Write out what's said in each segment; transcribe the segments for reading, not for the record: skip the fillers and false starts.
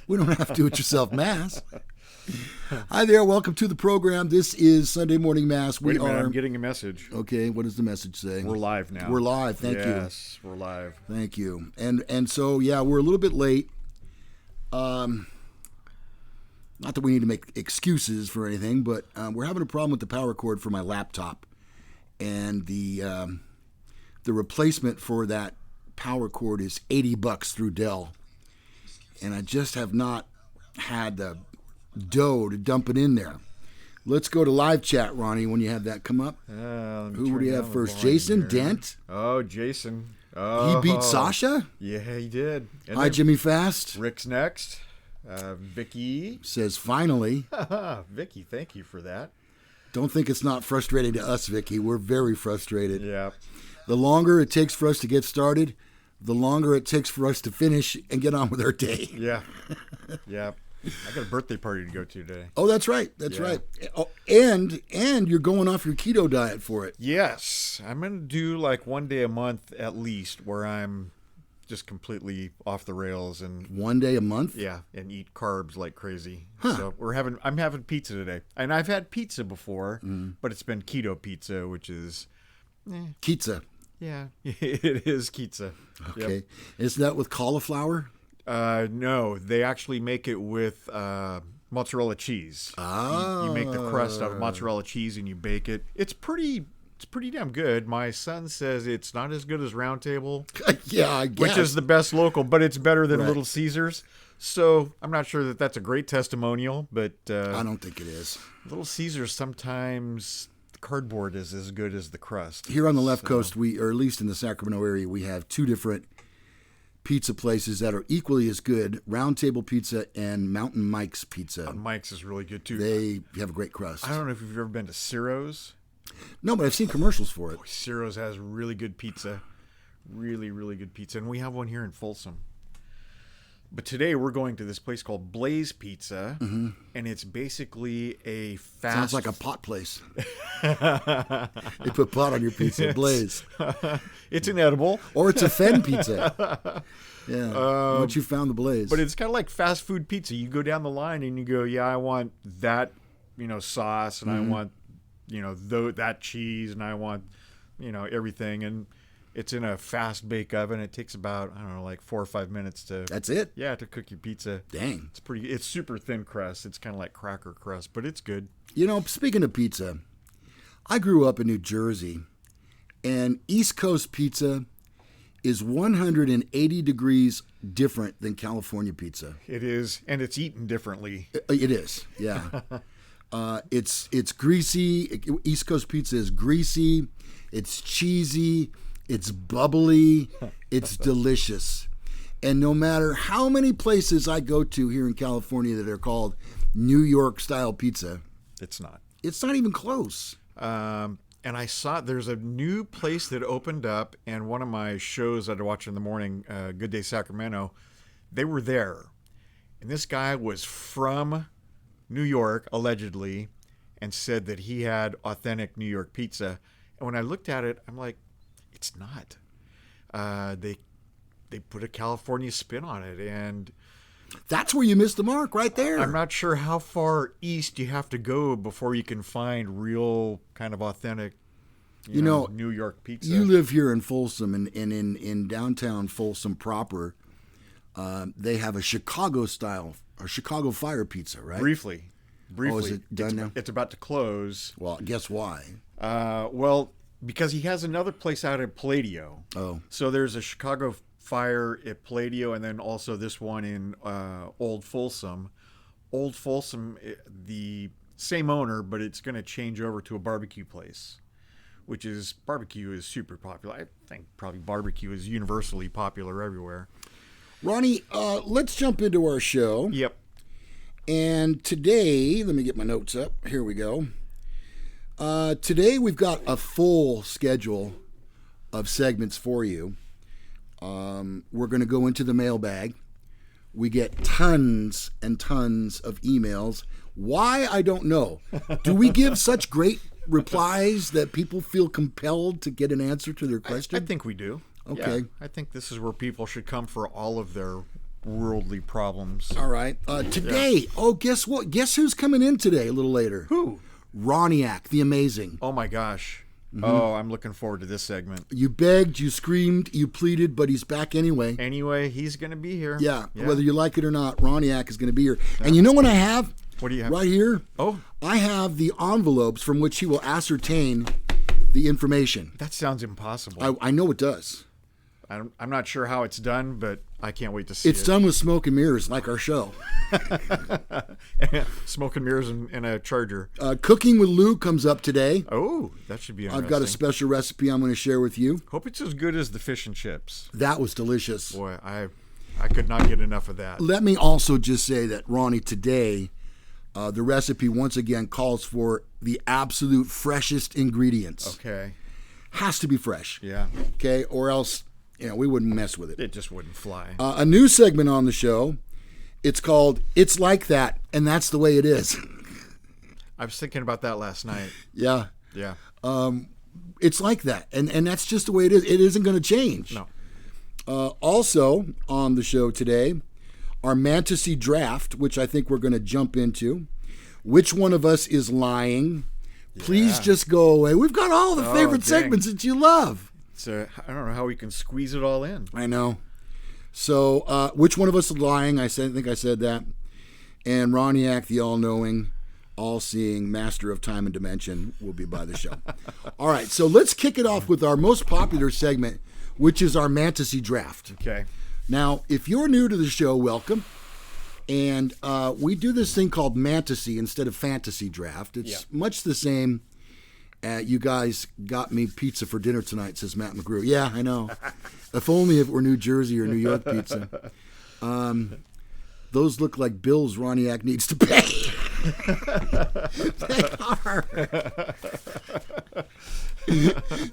We don't have to do it yourself mass. Hi there, welcome to the program. This is Sunday Morning Mass. Wait a minute, I'm getting a message. Okay, what does the message say? We're live now. We're live, thank you. Yes, we're live. Thank you. And so, yeah, we're a little bit late. Not that we need to make excuses for anything, but we're having a problem with the power cord for my laptop. And the replacement for that power cord is $80 through Dell. And I just have not had the dough to dump it in there. Let's go to live chat, Ronnie, when you have that come up. Who would you have first? Jason here. Dent? Oh, Jason. Oh. He beat Sasha? Yeah, he did. And Hi, Jimmy Fast. Rick's next. Vicky. Says, finally. Vicky, thank you for that. Don't think it's not frustrating to us, Vicky. We're very frustrated. Yeah. The longer it takes for us to get started, the longer it takes for us to finish and get on with our day. Yeah. Yeah. I got a birthday party to go to today. Oh, that's right. That's right. Oh, and you're going off your keto diet for it. Yes. I'm going to do like one day a month at least where I'm just completely off the rails and 1 day a month? Yeah, and eat carbs like crazy. Huh. So I'm having pizza today. And I've had pizza before, but it's been keto pizza, which is Pizza. Yeah, it is pizza. Okay. Yep. Is that with cauliflower? No, they actually make it with mozzarella cheese. Ah. You make the crust out of mozzarella cheese and you bake it. It's pretty damn good. My son says it's not as good as Round Table. Yeah, I guess. Which is the best local, but it's better than Right. Little Caesars. So I'm not sure that that's a great testimonial, but I don't think it is. Little Caesars sometimes the cardboard is as good as the crust. Here on the left coast, or at least in the Sacramento area, we have two different pizza places that are equally as good: Round Table Pizza and Mountain Mike's Pizza. Mike's is really good too. They have a great crust. I don't know if you've ever been to Ciro's. No, but I've seen commercials for it. Ciro's has really good pizza. Really, really good pizza. And we have one here in Folsom. But today we're going to this place called Blaze Pizza. Mm-hmm. And it's basically a fast... Sounds like a pot place. They put pot on your pizza. Blaze. It's an edible. Or it's a Fen pizza. Yeah. Once you found the Blaze. But it's kind of like fast food pizza. You go down the line and you go, yeah, I want that, sauce. And I want, that cheese. And I want, everything. And it's in a fast bake oven. It takes about, I don't know, like 4 or 5 minutes to... That's it? Yeah, to cook your pizza. Dang. It's super thin crust. It's kind of like cracker crust, but it's good. Speaking of pizza, I grew up in New Jersey, and East Coast pizza is 180 degrees different than California pizza. It is, and it's eaten differently. It is, yeah. It's greasy. East Coast pizza is greasy. It's cheesy. It's bubbly. It's delicious. And no matter how many places I go to here in California that are called New York style pizza, it's not even close. And I saw there's a new place that opened up, and one of my shows that I watch in the morning, Good Day Sacramento, they were there. And this guy was from New York, allegedly, and said that he had authentic New York pizza. And when I looked at it, I'm like, it's not. They put a California spin on it, and that's where you missed the mark, right there. I'm not sure how far east you have to go before you can find real kind of authentic, New York pizza. You live here in Folsom, and in downtown Folsom proper, they have a Chicago style, or Chicago fire pizza, right? Briefly. Oh, is it done now? It's about to close. Well, guess why? Because he has another place out at Palladio. Oh. So there's a Chicago Fire at Palladio, and then also this one in Old Folsom. Old Folsom, the same owner, but it's going to change over to a barbecue place, barbecue is super popular. I think probably barbecue is universally popular everywhere. Ronnie, let's jump into our show. Yep. And today, let me get my notes up. Here we go. Today we've got a full schedule of segments for you. We're going to go into the mailbag. We get tons and tons of emails. Why? I don't know. Do we give such great replies that people feel compelled to get an answer to their question? I think we do. Okay. Yeah, I think this is where people should come for all of their worldly problems. All right. Today, guess what? Guess who's coming in today a little later? Who? Ronniac the Amazing. Oh my gosh. Oh, I'm looking forward to this segment. You begged, you screamed, you pleaded, but he's back anyway. Anyway, he's going to be here. Yeah, whether you like it or not, Ronniac is going to be here. And you know what I have? What do you have? Right here? Oh. I have the envelopes from which he will ascertain the information. That sounds impossible. I know it does. I'm not sure how it's done, but I can't wait to see It's done with smoke and mirrors, like our show. Smoke and mirrors and a charger. Cooking with Lou comes up today. Oh, that should be interesting. I've got a special recipe I'm going to share with you. Hope it's as good as the fish and chips. That was delicious. Boy, I could not get enough of that. Let me also just say that, Ronnie, today, the recipe once again calls for the absolute freshest ingredients. Okay. Has to be fresh. Yeah. Okay, or else, we wouldn't mess with it. It just wouldn't fly. A new segment on the show. It's called It's Like That, and That's the Way It Is. I was thinking about that last night. Yeah. Yeah. It's like that, and that's just the way it is. It isn't going to change. No. Also on the show today, our Mantasy Draft, which I think we're going to jump into. Which one of us is lying? Please just go away. We've got all the favorite segments that you love. So I don't know how we can squeeze it all in. I know. So, which one of us is lying? I think I said that. And Ronniac, the all-knowing, all-seeing master of time and dimension, will be by the show. All right, so let's kick it off with our most popular segment, which is our Mantasy Draft. Okay. Now, if you're new to the show, welcome. And we do this thing called Mantasy instead of Fantasy Draft. It's much the same. You guys got me pizza for dinner tonight, says Matt McGrew. Yeah, I know. If only it were New Jersey or New York pizza. Those look like bills Ronniac needs to pay. They are.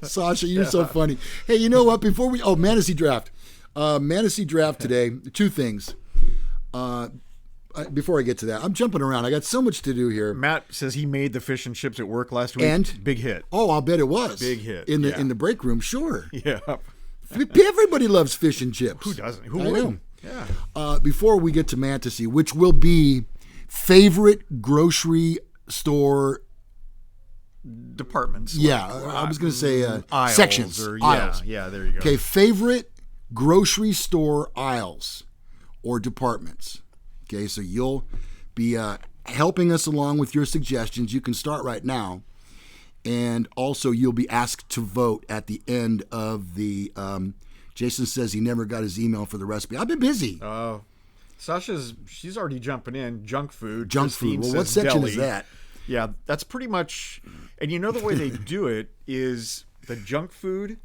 Sasha, you're so funny. Hey, you know what? Mantasy Draft. Mantasy Draft today, two things. Before I get to that, I'm jumping around. I got so much to do here. Matt says he made the fish and chips at work last week. And big hit. Oh, I'll bet it was. Big hit. In the break room, sure. Yeah. Everybody loves fish and chips. Who doesn't? Who wouldn't? Yeah. Before we get to Mantasy, which will be favorite grocery store departments. Yeah, I was going to say aisles sections. Aisles. Yeah, there you go. Okay, favorite grocery store aisles or departments. Okay, so you'll be helping us along with your suggestions. You can start right now. And also you'll be asked to vote at the end of the... Jason says he never got his email for the recipe. I've been busy. Oh. She's already jumping in. Junk food. Junk food. Well, what section deli. is that? Yeah, that's pretty much... And you know the way they do it is the junk food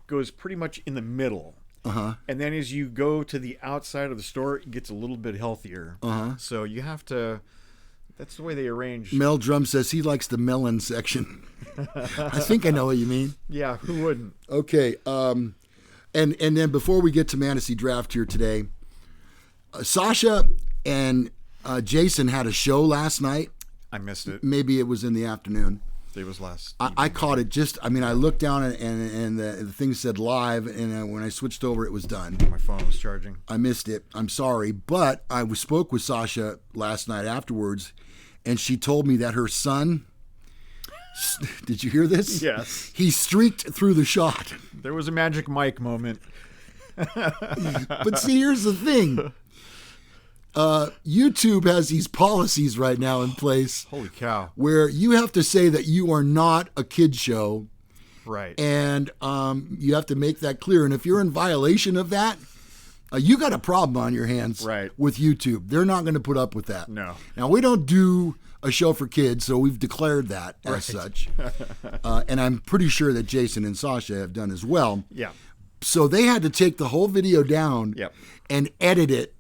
goes pretty much in the middle. Uh-huh. And then as you go to the outside of the store, it gets a little bit healthier. Uh-huh. So you have to... That's the way they arrange. Mel Drum says he likes the melon section. I think I know what you mean. Yeah, who wouldn't? Okay. And then before we get to Mantasy Draft here today, Sasha and Jason had a show last night. I missed it. Maybe it was in the afternoon. It was last. I caught it I looked down and the thing said live, and when I switched over, it was done. My phone was charging. I missed it. I'm sorry. But I spoke with Sasha last night afterwards, and she told me that her son, did you hear this? Yes. He streaked through the shot. There was a Magic Mike moment. But see, here's the thing. YouTube has these policies right now in place. Holy cow. Where you have to say that you are not a kid show. Right. And you have to make that clear. And if you're in violation of that, you got a problem on your hands with YouTube. They're not going to put up with that. No. Now, we don't do a show for kids, so we've declared that as such. And I'm pretty sure that Jason and Sasha have done as well. Yeah. So they had to take the whole video down and edit it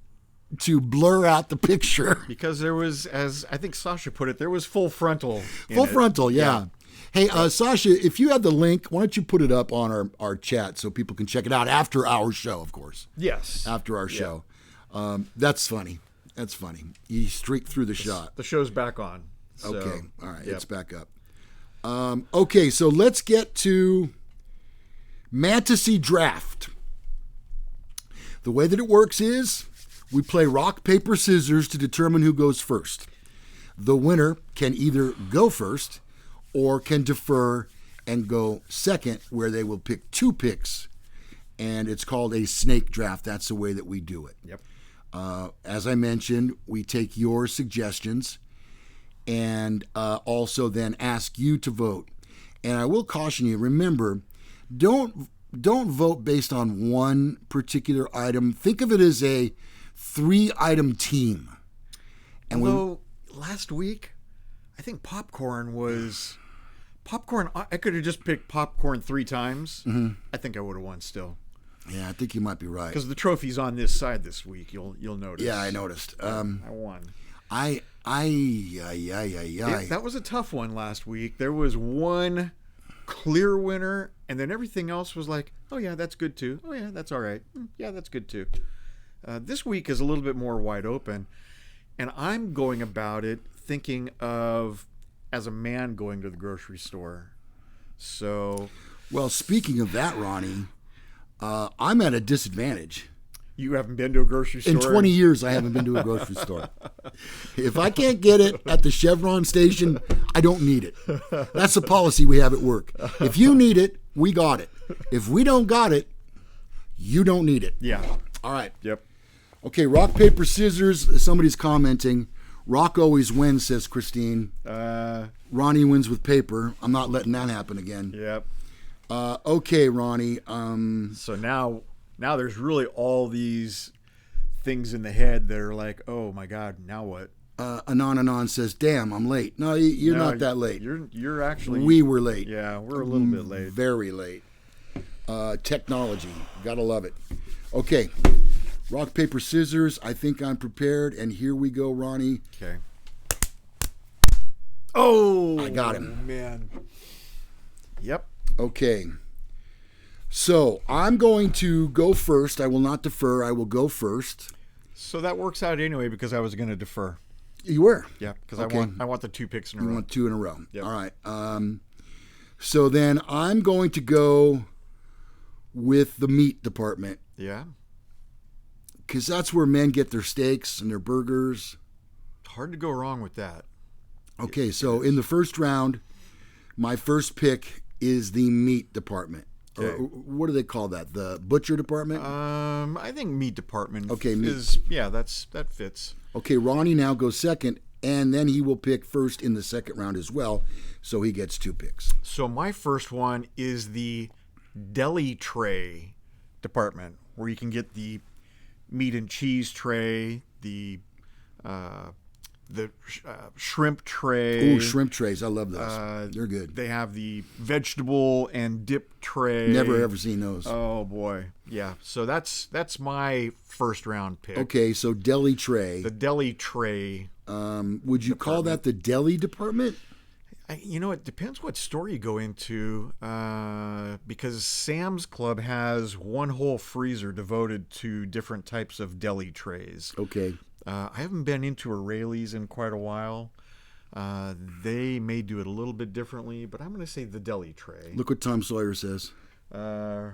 to blur out the picture. Because there was, as I think Sasha put it, there was full frontal. Full frontal, yeah. Hey, Sasha, if you have the link, why don't you put it up on our chat so people can check it out after our show, of course. Yes. After our show. That's funny. That's funny. He streaked through the shot. The show's back on. So, okay. All right. It's back up. Okay, so let's get to Mantasy Draft. The way that it works is We play rock, paper, scissors to determine who goes first. The winner can either go first or can defer and go second, where they will pick 2 picks. And it's called a snake draft. That's the way that we do it. Yep. As I mentioned, we take your suggestions and also then ask you to vote. And I will caution you, remember, don't vote based on one particular item. Think of it as a 3-item team. And Although last week, I think popcorn, I could have just picked popcorn 3 times. Mm-hmm. I think I would have won still. Yeah, I think you might be right. Because the trophy's on this side this week. You'll notice. Yeah, I noticed. I won. That was a tough one last week. There was one clear winner, and then everything else was like, oh yeah, that's good too. Oh yeah, that's all right. Yeah, that's good too. This week is a little bit more wide open, and I'm going about it thinking of as a man going to the grocery store. So, well, speaking of that, Ronnie, I'm at a disadvantage. You haven't been to a grocery store? In 20 years, I haven't been to a grocery store. If I can't get it at the Chevron station, I don't need it. That's the policy we have at work. If you need it, we got it. If we don't got it, you don't need it. Yeah. All right. Yep. Okay, rock, paper, scissors. Somebody's commenting. Rock always wins, says Christine. Ronnie wins with paper. I'm not letting that happen again. Yep. Okay, Ronnie. So now there's really all these things in the head that are like, oh my God, now what? Anon says, "Damn, I'm late." No, you're not that late. You're actually. We were late. Yeah, we're a little bit late. Very late. Technology, gotta love it. Okay, rock, paper, scissors. I think I'm prepared, and here we go, Ronnie. Okay. Oh, I got him. Man. Yep. Okay. So I'm going to go first. I will not defer. I will go first. So that works out anyway because I was going to defer. You were? Yeah, because Okay. I want the 2 picks in a row. You want 2 in a row. Yep. All right. So then I'm going to go with the meat department. Yeah. Because that's where men get their steaks and their burgers. Hard to go wrong with that. Okay, so in the first round, my first pick is the meat department. Okay. Or what do they call that? The butcher department? I think meat department. Okay, meat. That fits. Okay, Ronnie now goes second, and then he will pick first in the second round as well, so he gets 2 picks. So my first one is the deli tray department, where you can get the meat and cheese tray, the shrimp tray. Ooh, shrimp trays. I love those. They're good. They have the vegetable and dip tray. Never ever seen those. Oh boy. Yeah. So that's my first round pick. Okay, so deli tray. The deli tray. Would you call that the deli department? It depends what store you go into, because Sam's Club has one whole freezer devoted to different types of deli trays. Okay. I haven't been into O'Reilly's in quite a while. They may do it a little bit differently, but I'm going to say the deli tray. Look what Tom Sawyer says. Ronnie,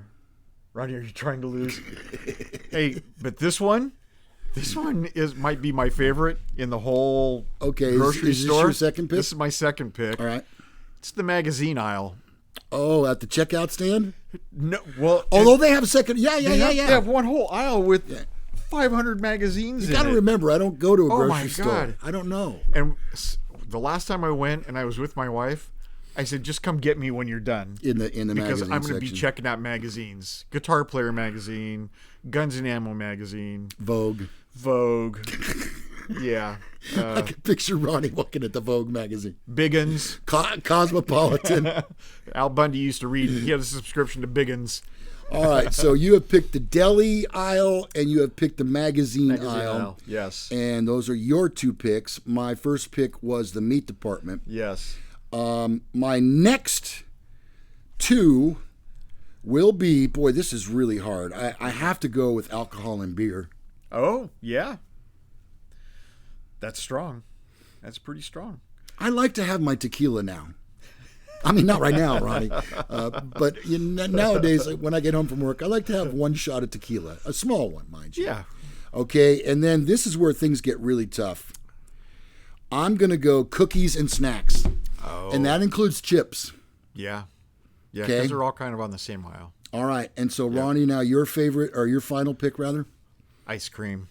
are you trying to lose? Hey, but this one might be my favorite in the whole grocery is store. This your second pick? This is my second pick. All right. It's the magazine aisle. Oh, at the checkout stand? No, well, although they have a second. Yeah. They have one whole aisle with 500 magazines in it. You got to remember, I don't go to a grocery my store. God. I don't know. And the last time I went and I was with my wife, I said, just come get me when you're done. In the because magazine I'm going to be section. checking out magazines. Guitar Player magazine, Guns and Ammo magazine, Vogue. Yeah. I can picture Ronnie walking at the Vogue magazine. Biggins. Cosmopolitan. Al Bundy used to read. He had a subscription to Biggins. All right, so you have picked the deli aisle and you have picked the magazine aisle. Yes. And those are your 2 picks. My first pick was the meat department. Yes. My next 2 will be, boy, this is really hard. I have to go with alcohol and beer. Oh, yeah. That's strong. That's pretty strong. I like to have my tequila now. I mean, not right now, Ronnie. But nowadays, when I get home from work, I like to have 1 shot of tequila. A small one, mind you. Yeah. Okay, and then this is where things get really tough. I'm going to go cookies and snacks. Oh. And that includes chips. Yeah. Yeah, Okay. because they're all kind of on the same aisle. All right, and so Ronnie, now your favorite, or your final pick rather? Ice cream.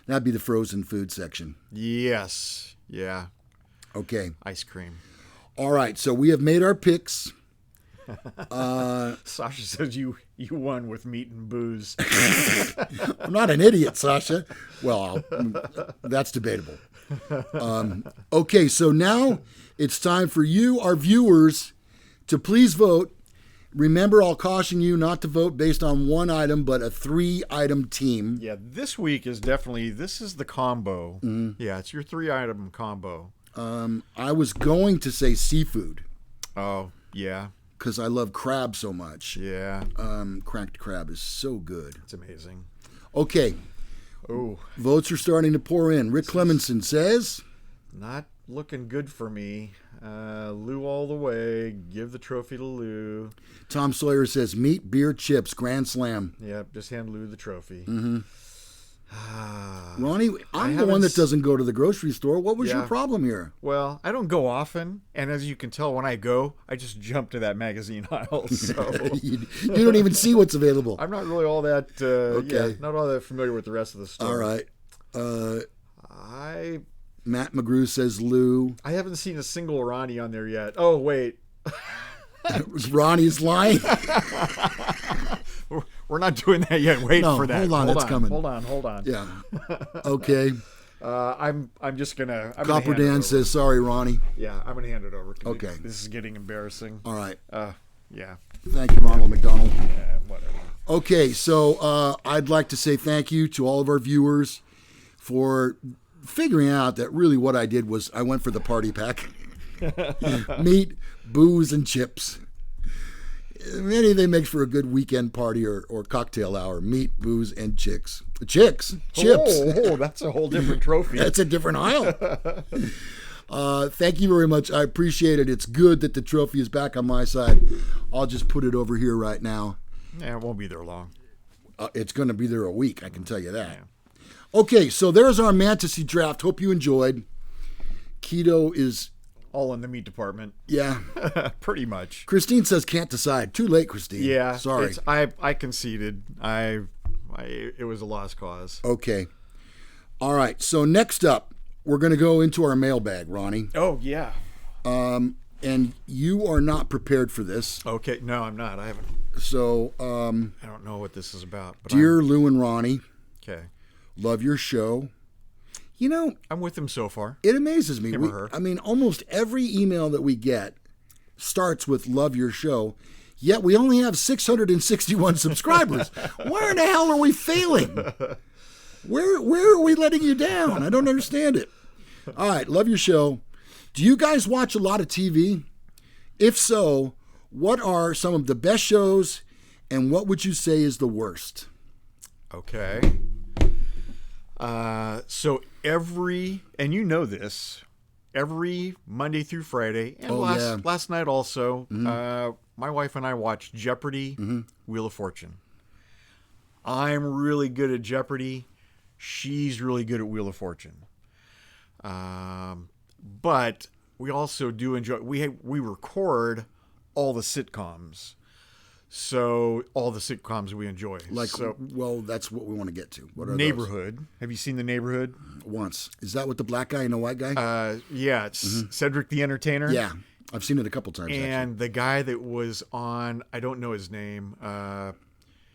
That'd be the frozen food section. Yes. Yeah. Okay. Ice cream. All right, so we have made our picks. Sasha says you won with meat and booze. I'm not an idiot, Sasha. Well, that's debatable. Okay, so now it's time for you, our viewers, to please vote. Remember, I'll caution you not to vote based on one item, but a 3-item team. Yeah, this week is definitely, this is the combo. Mm-hmm. Yeah, it's your 3-item combo. I was going to say seafood. Oh, yeah. Because I love crab so much. Yeah. Cracked crab is so good. It's amazing. Okay. Oh. Votes are starting to pour in. Rick Clemenson says... Not looking good for me. Lou all the way. Give the trophy to Lou. Tom Sawyer says meat, beer, chips, grand slam. Yep, just hand Lou the trophy. Mm-hmm. Ronnie, I'm the one that doesn't go to the grocery store. What was your problem here? Well, I don't go often, and as you can tell, when I go, I just jump to that magazine aisle. So you don't even see what's available. I'm not really all that. Not all that familiar with the rest of the store. All right. Matt McGrew says Lou. I haven't seen a single Ronnie on there yet. Oh wait. Ronnie's lying. We're not doing that yet. Wait for that. Hold on, it's coming. Hold on. Yeah. Okay. I'm just gonna. Copper Dan says sorry, Ronnie. Yeah, I'm gonna hand it over. Okay. This is getting embarrassing. All right. Yeah. Thank you, Ronald McDonald. Yeah, whatever. Okay, so I'd like to say thank you to all of our viewers for figuring out that really what I did was I went for the party pack. Meat, booze, and chips. Anything makes for a good weekend party or cocktail hour. Meat, booze, and chips. Chips. Oh, that's a whole different trophy. That's a different aisle. Thank you very much. I appreciate it. It's good that the trophy is back on my side. I'll just put it over here right now. Yeah, it won't be there long. It's going to be there a week, I can tell you that. Yeah. Okay, so there's our Mantasy Draft. Hope you enjoyed. Keto is... all in the meat department. Yeah. Pretty much. Christine says can't decide. Too late, Christine. Yeah. Sorry. I conceded. It was a lost cause. Okay. All right. So next up, we're going to go into our mailbag, Ronnie. Oh, yeah. And you are not prepared for this. Okay. No, I'm not. I haven't. So. I don't know what this is about. But dear Lou and Ronnie. Okay. Love your show. You know, I'm with him so far. It amazes me. Him or her. I mean, almost every email that we get starts with "love your show," yet we only have 661 subscribers. Where in the hell are we failing? Where are we letting you down? I don't understand it. All right, love your show. Do you guys watch a lot of TV? If so, what are some of the best shows, and what would you say is the worst? Okay. So and you know this, every Monday through Friday, and last night also, my wife and I watched Jeopardy, Wheel of Fortune. I'm really good at Jeopardy. She's really good at Wheel of Fortune. But we also do enjoy, we record all the sitcoms. So all the sitcoms we enjoy. Well, that's what we want to get to. What are Neighborhood. Those? Have you seen The Neighborhood? Once. Is that with the black guy and the white guy? Yeah, it's Cedric the Entertainer. Yeah, I've seen it a couple times. And the guy that was on, I don't know his name.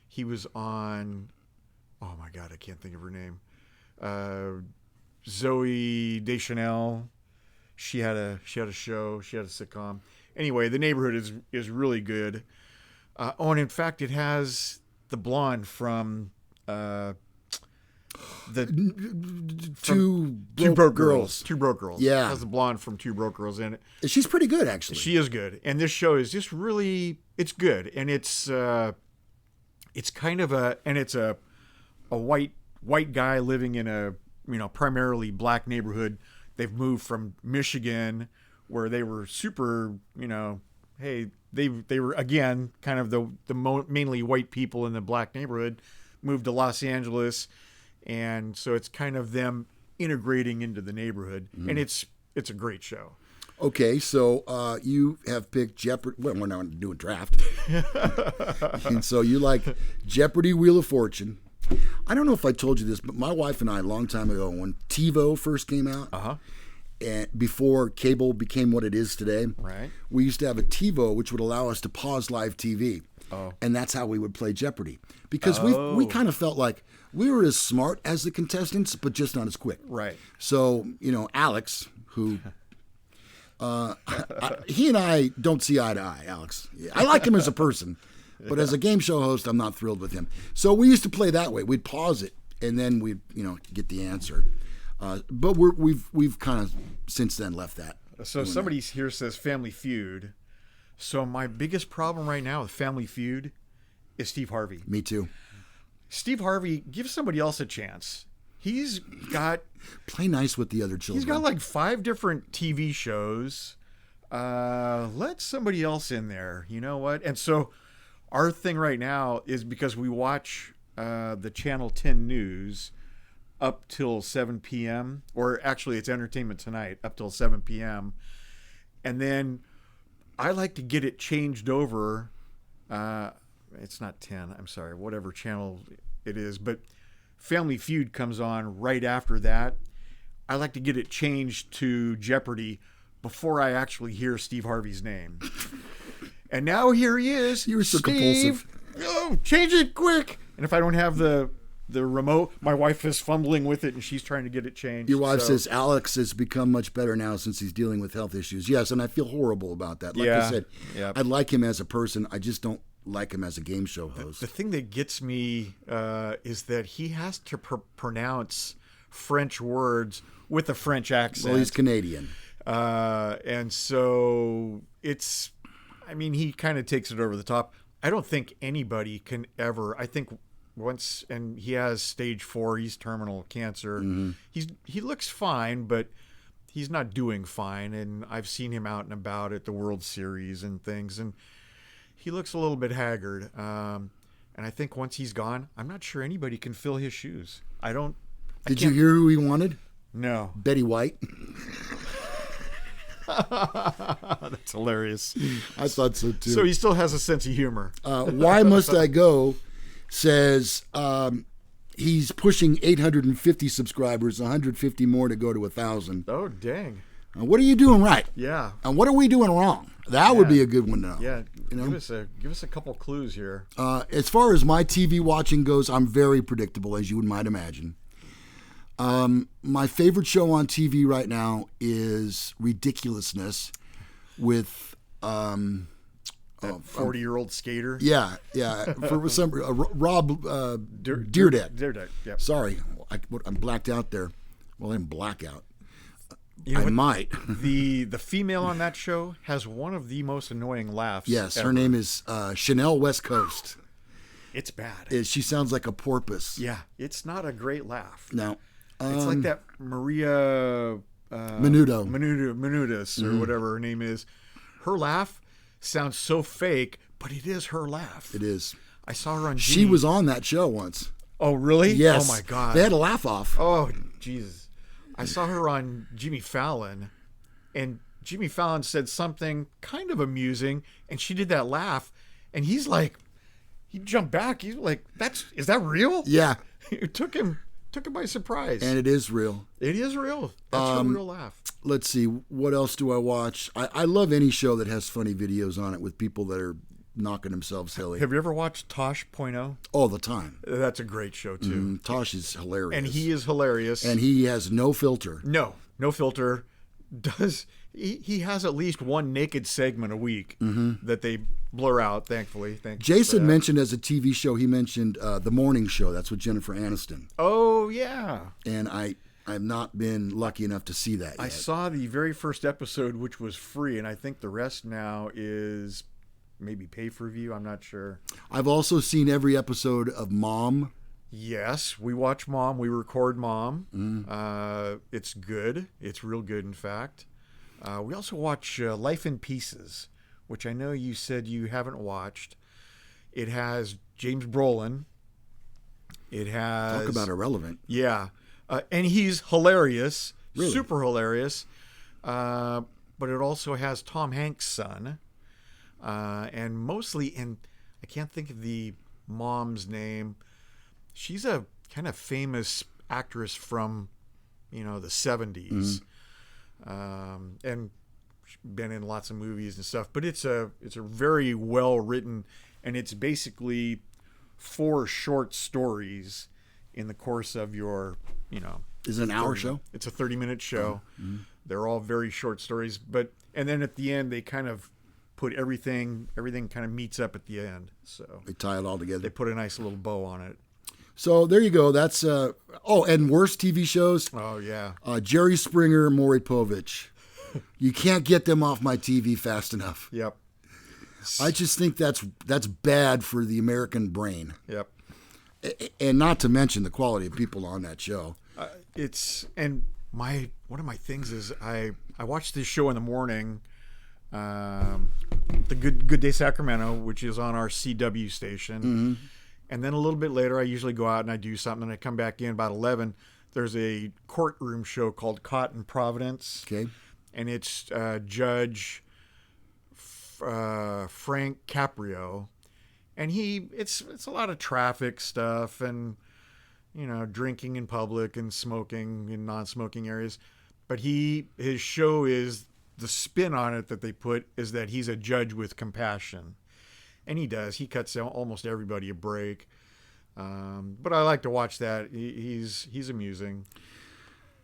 He was on. Oh my God, I can't think of her name. Zoe Deschanel. She had a show. She had a sitcom. Anyway, The Neighborhood is really good. And in fact, it has the blonde from Two Broke Girls. Two Broke Girls. Yeah. It has the blonde from Two Broke Girls in it. She's pretty good, actually. She is good. And this show is just really, it's good. And it's kind of it's a white guy living in a, primarily black neighborhood. They've moved from Michigan, where they were super, hey, they were, again, kind of the mainly white people in the black neighborhood, moved to Los Angeles. and so it's kind of them integrating into the neighborhood, and it's a great show. Okay, so you have picked Jeopardy. Well, we're not doing draft. And so you like Jeopardy, Wheel of Fortune. I don't know if I told you this, but my wife and I, a long time ago, when TiVo first came out, and before cable became what it is today, Right. we used to have a TiVo, which would allow us to pause live TV. Oh. And that's how we would play Jeopardy. Because we kind of felt like we were as smart as the contestants, but just not as quick. Right. So, Alex, who... he and I don't see eye to eye, Alex. I like him as a person, but as a game show host, I'm not thrilled with him. So we used to play that way. We'd pause it, and then we'd get the answer. But we've kind of since then left that. So somebody here says Family Feud. So my biggest problem right now with Family Feud is Steve Harvey. Me too. Steve Harvey, give somebody else a chance. He's got... Play nice with the other children. He's got like 5 different TV shows. Let somebody else in there. You know what? And so our thing right now is because we watch the Channel 10 news up till 7 p.m. Or actually, it's Entertainment Tonight up till 7 p.m. And then I like to get it changed over. It's not 10. I'm sorry. Whatever channel it is. But Family Feud comes on right after that. I like to get it changed to Jeopardy before I actually hear Steve Harvey's name. And now here he is. You were so Steve, compulsive. Oh, change it quick. And if I don't have the remote, my wife is fumbling with it and she's trying to get it changed. Your wife says Alex has become much better now since he's dealing with health issues. Yes, and I feel horrible about that. Like I said, I like him as a person. I just don't like him as a game show host. The thing that gets me is that he has to pronounce French words with a French accent. Well, he's Canadian. And so it's, he kind of takes it over the top. I don't think anybody can ever, I think once, and he has stage 4, he's terminal cancer. Mm-hmm. He looks fine, but he's not doing fine. And I've seen him out and about at the World Series and things, and he looks a little bit haggard. And I think once he's gone, I'm not sure anybody can fill his shoes. Did you hear who he wanted? No. Betty White. That's hilarious. I thought so too. So he still has a sense of humor. Why Must I Go says he's pushing 850 subscribers, 150 more to go to 1,000. Oh, dang. What are you doing right? Yeah. And what are we doing wrong? That would be a good one to know. Yeah. Give us a couple clues here. As far as my TV watching goes, I'm very predictable, as you might imagine. My favorite show on TV right now is Ridiculousness with 40-year-old skater. Yeah. For some Rob Deerdeck. Yeah. Sorry, I'm blacked out there. Well, I'm blackout. I might. The female on that show has one of the most annoying laughs. Yes, ever. her name is Chanel West Coast. It's bad. She sounds like a porpoise. Yeah, it's not a great laugh. No. It's like that Maria Menudo. Menudis or whatever her name is. Her laugh sounds so fake, but it is her laugh. It is. I saw her on She Jimmy. was on that show once. Oh, really? Yes. Oh, my God. They had a laugh off. Oh, Jesus. I saw her on Jimmy Fallon, and Jimmy Fallon said something kind of amusing, and she did that laugh, and he's like, he jumped back. He's like, is that real? Yeah. It took him by surprise. And it is real. It is real. That's a real laugh. Let's see. What else do I watch? I love any show that has funny videos on it with people that are knocking themselves silly. Have you ever watched Tosh.0? All the time. That's a great show, too. Tosh is hilarious. And he is hilarious. And he has no filter. No filter. He has at least one naked segment a week that they blur out, thankfully. Jason mentioned as a TV show, he mentioned The Morning Show. That's with Jennifer Aniston. Oh, yeah. And I've not been lucky enough to see that yet. I saw the very first episode, which was free, and I think the rest now is maybe pay-per-view. I'm not sure. I've also seen every episode of Mom. Yes, we watch Mom. We record Mom. It's good. It's real good, in fact. We also watch Life in Pieces, which I know you said you haven't watched. It has James Brolin It has... Talk about irrelevant. Yeah. And he's hilarious. Really? Super hilarious. But it also has Tom Hanks' son. And mostly I can't think of the mom's name. She's a kind of famous actress from, the 70s. And been in lots of movies and stuff. But it's a very well written, and it's basically 4 short stories in the course of your, Is it an hour show? It's a 30-minute show. They're all very short stories, and then at the end they kind of put everything kind of meets up at the end. So They tie it all together. they put a nice little bow on it. So there you go. That's and worst TV shows. Oh yeah. Jerry Springer, Maury Povich. You can't get them off my TV fast enough. Yep. I just think that's bad for the American brain. Yep. And not to mention the quality of people on that show. One of my things is I watch this show in the morning, the Good Day Sacramento, which is on our CW station, and then a little bit later I usually go out and I do something, and I come back in about 11. There's a courtroom show called Caught in Providence. Okay. And it's Judge Frank Caprio, and it's a lot of traffic stuff and drinking in public and smoking in non-smoking areas. But his show is, the spin on it that they put is that he's a judge with compassion, and he cuts almost everybody a break. But I like to watch that. He's amusing.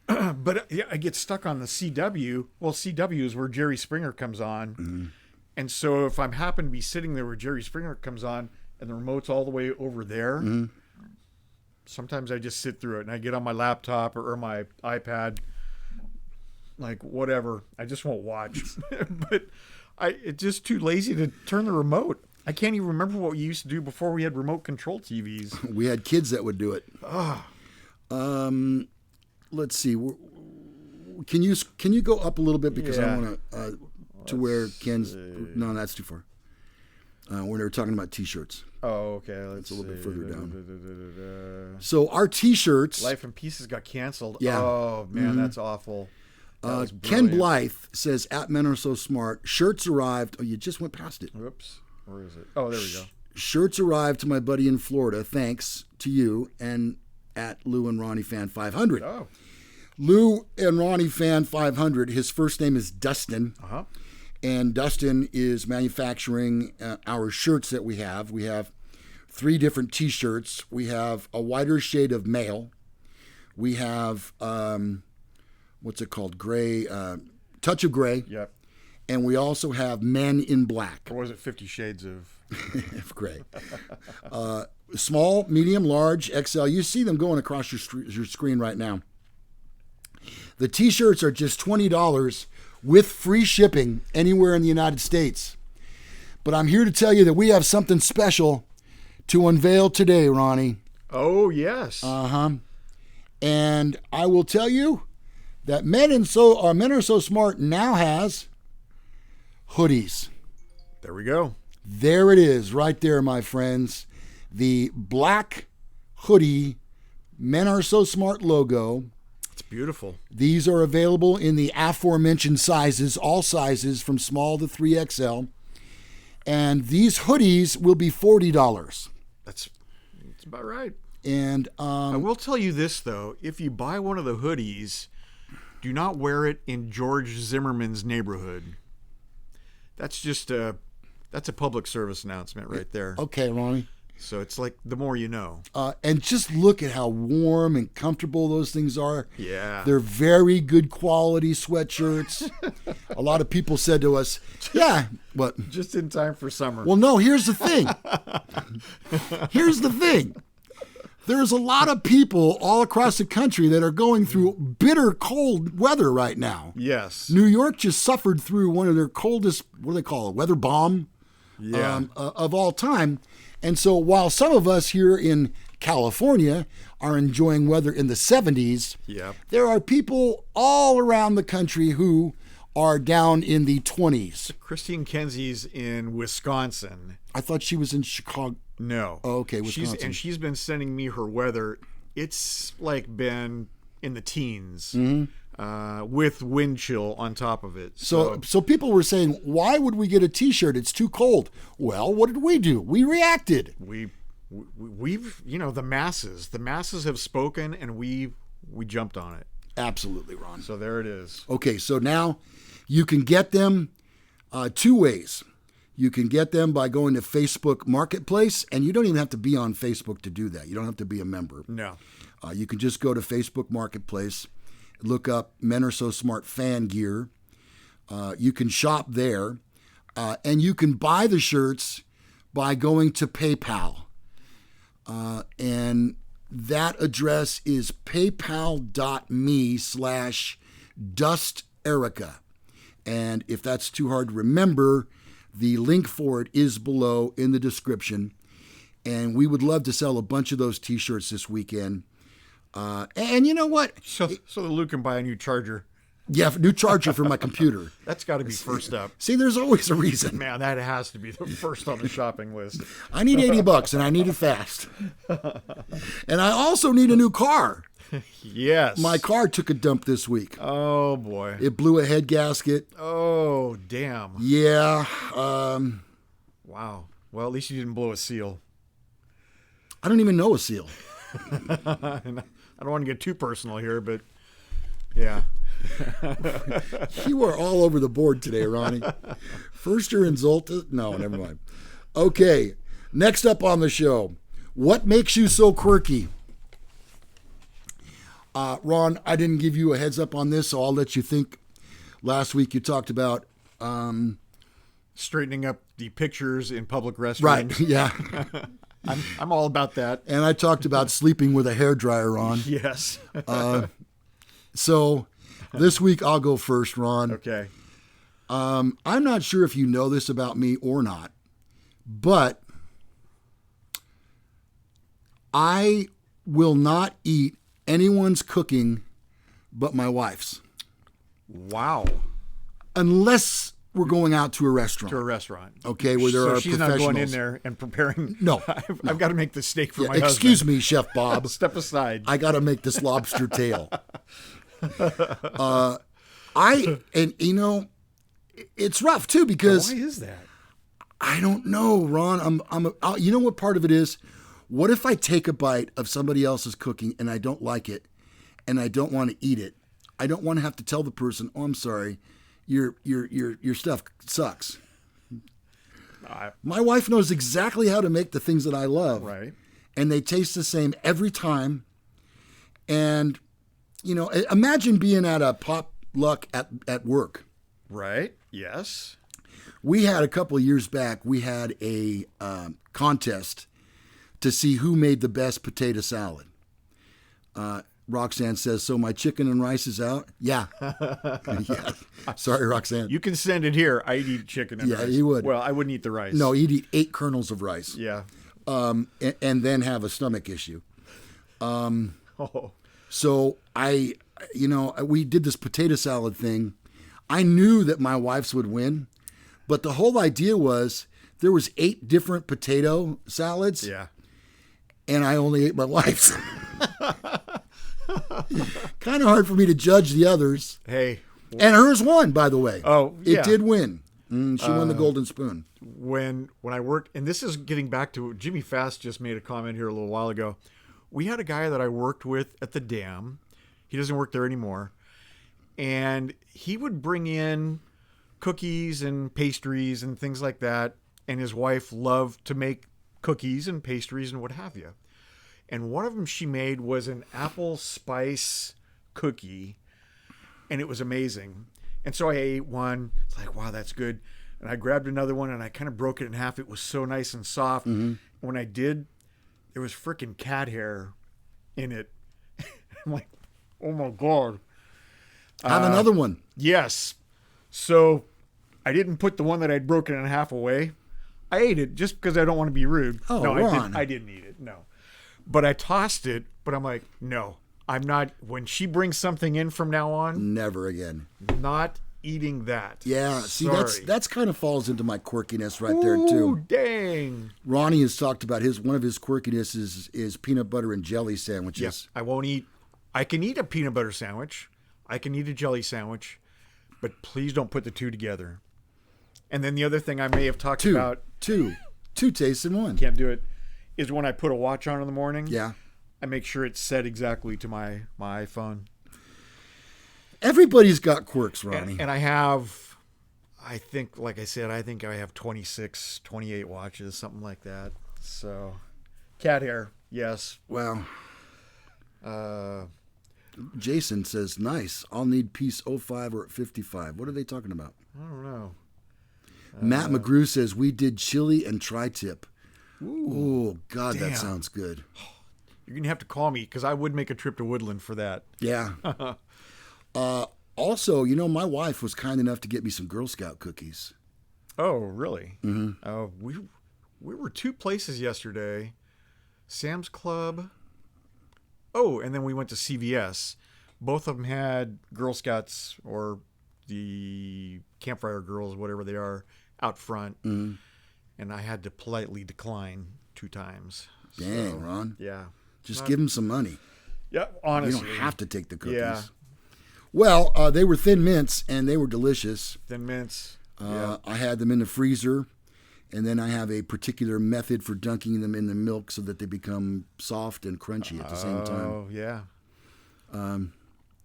But I get stuck on the CW. Well, CW is where Jerry Springer comes on. And so if I happen to be sitting there where Jerry Springer comes on and the remote's all the way over there, sometimes I just sit through it and I get on my laptop or my iPad, like whatever. I just won't watch. But it's just too lazy to turn the remote. I can't even remember what we used to do before we had remote control TVs. We had kids that would do it. Let's see. Can you go up a little bit, because I want to where Ken's. No, that's too far. When they were talking about T-shirts. Oh, okay. It's a little bit further down. So our T-shirts. Life in Pieces got canceled. Yeah. Oh man, that's awful. Ken Blythe says, "At Men Are So Smart, shirts arrived." Oh, you just went past it. Whoops. Where is it? Oh, there we go. Shirts arrived to my buddy in Florida. Thanks to you and at Lou and Ronnie Fan 500. Oh. Lou and Ronnie Fan 500. His first name is Dustin. And Dustin is manufacturing our shirts that we have. We have 3 different T-shirts. We have a whiter shade of male. We have, what's it called? Gray, touch of gray. Yep. And we also have Men in Black. Or was it 50 Shades of Gray? Small, medium, large, XL. You see them going across your screen right now. The T-shirts are just $20 with free shipping anywhere in the United States. But I'm here to tell you that we have something special to unveil today, Ronnie. Oh, yes. And I will tell you that Men Are So Smart now has hoodies. There we go. There it is, right there, my friends. The black hoodie Men Are So Smart logo. It's beautiful. These are available in the aforementioned sizes, all sizes from small to 3XL. And these hoodies will be $40. That's about right. And I will tell you this, though. If you buy one of the hoodies, do not wear it in George Zimmerman's neighborhood. That's just that's a public service announcement right there. Okay, Ronnie. So it's like the more you know. And just look at how warm and comfortable those things are. Yeah. They're very good quality sweatshirts. A lot of people said to us, yeah, what? Just in time for summer. Well, no, here's the thing. Here's the thing. There's a lot of people all across the country that are going through bitter cold weather right now. Yes. New York just suffered through one of their coldest, what do they call it, weather bomb of all time. And so while some of us here in California are enjoying weather in the 70s, there are people all around the country who are down in the 20s. Christine Kenzie's in Wisconsin. I thought she was in Chicago. No. Oh, okay, Wisconsin. She's been sending me her weather. It's like been in the teens with wind chill on top of it. So people were saying, why would we get a T-shirt? It's too cold. Well, what did we do? We reacted. We've the masses have spoken, and we jumped on it. Absolutely, Ron. So there it is. Okay, so now you can get them two ways. You can get them by going to Facebook Marketplace, and you don't even have to be on Facebook to do that. You don't have to be a member. No. You can just go to Facebook Marketplace, look up Men Are So Smart fan gear. You can shop there, and you can buy the shirts by going to PayPal. And that address is paypal.me/DustErica. And if that's too hard to remember, the link for it is below in the description. And we would love to sell a bunch of those T-shirts this weekend. And you know what? So that Luke can buy a new charger. Yeah, new charger for my computer. That's got to be first up. See, there's always a reason. Man, that has to be the first on the shopping list. I need $80 and I need it fast. And I also need a new car. Yes. My car took a dump this week. Oh, boy. It blew a head gasket. Oh, damn. Yeah. Wow. Well, at least you didn't blow a seal. I don't even know a seal. I don't want to get too personal here, but yeah. You are all over the board today, Ronnie. First you're insulted. No, never mind. Okay, next up on the show, what makes you so quirky? Ron, I didn't give you a heads up on this, so I'll let you think. Last week you talked about straightening up the pictures in public restrooms. Right, yeah. I'm all about that. And I talked about sleeping with a hairdryer on. Yes. So this week I'll go first, Ron. Okay. I'm not sure if you know this about me or not, but I will not eat anyone's cooking but my wife's. Wow. Unless we're going out to a restaurant. Okay, where there are she's professionals. not going in there and preparing. No. I've got to make the steak for my husband. Excuse me, Chef Bob. Step aside. I got to make this lobster tail. It's rough too because why is that? I don't know, Ron. You know what part of it is? What if I take a bite of somebody else's cooking and I don't like it and I don't want to eat it? I don't want to have to tell the person, "Oh, I'm sorry, your stuff sucks." My wife knows exactly how to make the things that I love. Right. And they taste the same every time. And imagine being at a potluck at work. Right. Yes. We had a couple of years back, we had a contest to see who made the best potato salad. Roxanne says, "So my chicken and rice is out?" Yeah. Yeah. Sorry, Roxanne. You can send it here. I'd eat chicken and rice. Yeah, you would. Well, I wouldn't eat the rice. No, he'd eat 8 kernels of rice. Yeah. And then have a stomach issue. Oh. So we did this potato salad thing. I knew that my wife's would win, but the whole idea was there was 8 different potato salads. Yeah. And I only ate my wife's. Kind of hard for me to judge the others. Hey. And hers won, by the way. Oh, yeah. It did win. She won the golden spoon. When I worked, and this is getting back to Jimmy Fast just made a comment here a little while ago. We had a guy that I worked with at the dam. He doesn't work there anymore. And he would bring in cookies and pastries and things like that. And his wife loved to make cookies and pastries and what have you. And one of them she made was an apple spice cookie. And it was amazing. And so I ate one. It's like, wow, that's good. And I grabbed another one and I kind of broke it in half. It was so nice and soft. Mm-hmm. And when I did, there was freaking cat hair in it. I'm like, oh my God. Have another one. Yes. So I didn't put the one that I'd broken in half away. I ate it just because I don't want to be rude. Oh, no, Ron. I didn't eat it. No. But I tossed it. But I'm like, no, I'm not. When she brings something in from now on. Never again. Not eating that. Yeah, see, Sorry. that's kind of falls into my quirkiness right there Ooh, too. Dang. Ronnie has talked about one of his quirkiness is peanut butter and jelly sandwiches. Yes, I won't eat. I can eat a peanut butter sandwich. I can eat a jelly sandwich, but please don't put the two together. And then the other thing I may have talked about. Two tastes in one. Can't do it. Is when I put a watch on in the morning. Yeah. I make sure it's set exactly to my iPhone. Everybody's got quirks, Ronnie. And I have, I think, like I said, I have 26, 28 watches, something like that. So, cat hair, yes. Well, Jason says, nice. I'll need piece 05 or at 55. What are they talking about? I don't know. Matt McGrew says, we did chili and tri-tip. Oh, God, Damn. that sounds good. You're going to have to call me because I would make a trip to Woodland for that. Yeah. Also, my wife was kind enough to get me some Girl Scout cookies. Oh, really? Mm-hmm. We were two places yesterday. Sam's Club. Oh, and then we went to CVS. Both of them had Girl Scouts or the Campfire Girls, whatever they are, out front. Mm-hmm. And I had to politely decline 2 times. Dang, Ron. Yeah. Just give them some money. Yeah, honestly. You don't have to take the cookies. Yeah. Well, they were Thin Mints, and they were delicious. Thin Mints. I had them in the freezer, and then I have a particular method for dunking them in the milk so that they become soft and crunchy at the same time. Oh, yeah.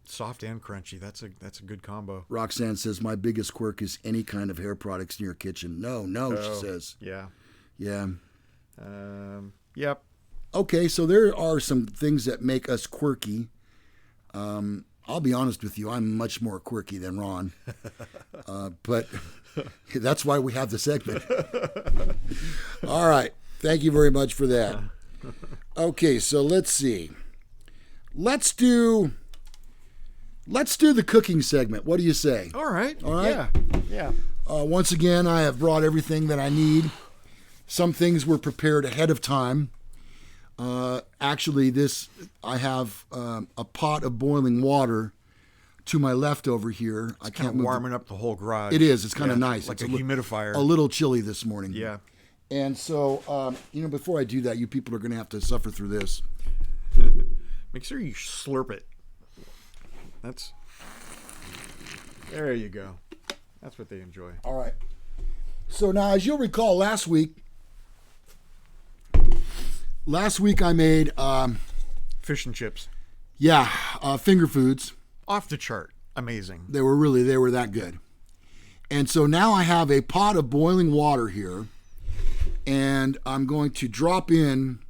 Soft and crunchy. That's a good combo. Roxanne says, my biggest quirk is any kind of hair products in your kitchen. No, she says. Yeah. Yeah. Yep. Okay, so there are some things that make us quirky. I'll be honest with you, I'm much more quirky than Ron. But that's why we have the segment. All right. Thank you very much for that. Okay, so let's see. Let's do the cooking segment. What do you say? All right. All right? Yeah. Once again, I have brought everything that I need. Some things were prepared ahead of time. Actually, I have a pot of boiling water to my left over here. I can't move warming up the whole garage. It is. It's kind of nice. Like it's a humidifier. A little chilly this morning. Yeah. And so, before I do that, you people are going to have to suffer through this. Make sure you slurp it. There you go. That's what they enjoy. All right. So now, as you'll recall, last week I made fish and chips. Yeah, finger foods. Off the chart. Amazing. They were that good. And so now I have a pot of boiling water here, and I'm going to drop in.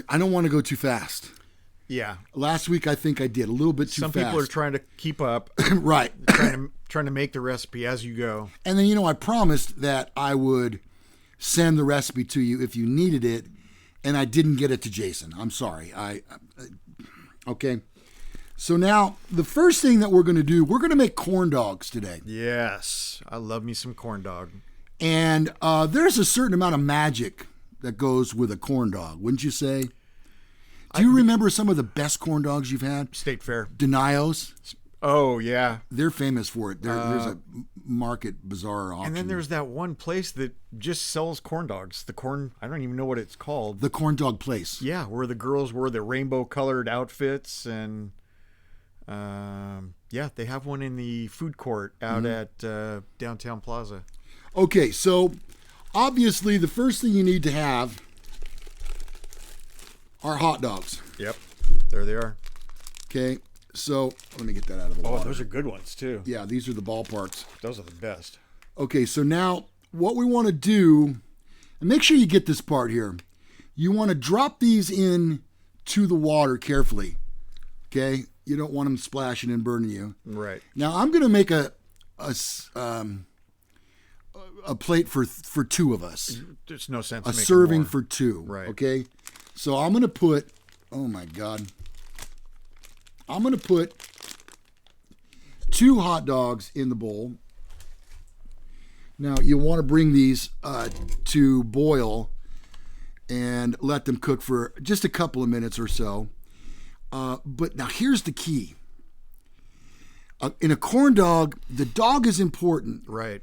I don't want to go too fast. Yeah. Last week I think I did a little bit too fast. Some people are trying to keep up. Right. trying to make the recipe as you go. And then I promised that I would send the recipe to you if you needed it, and I didn't get it to Jason. I'm sorry. Okay. So now the first thing that we're going to do, we're going to make corn dogs today. Yes. I love me some corn dog. And there's a certain amount of magic that goes with a corn dog, wouldn't you say? Do you remember some of the best corn dogs you've had? State Fair. Denio's. Oh, yeah. They're famous for it. There's a market bazaar auction. And then there's that one place that just sells corn dogs. I don't even know what it's called. The Corn Dog Place. Yeah, where the girls wear the rainbow-colored outfits. And, they have one in the food court out at Downtown Plaza. Okay, so obviously the first thing you need to have are hot dogs. Yep, there they are. Okay, so let me get that out of the water. Oh, those are good ones too. Yeah, these are the ballparks. Those are the best. Okay, so now what we want to do, and make sure you get this part here, you want to drop these in to the water carefully. Okay, you don't want them splashing and burning you. Right. Now I'm going to make a plate for two of us. There's no sense. A serving for two. Right. Okay. So I'm going to put. Oh my God. I'm going to put 2 hot dogs in the bowl. Now you want to bring these to boil and let them cook for just a couple of minutes or so. But now here's the key. In a corn dog, the dog is important, Right.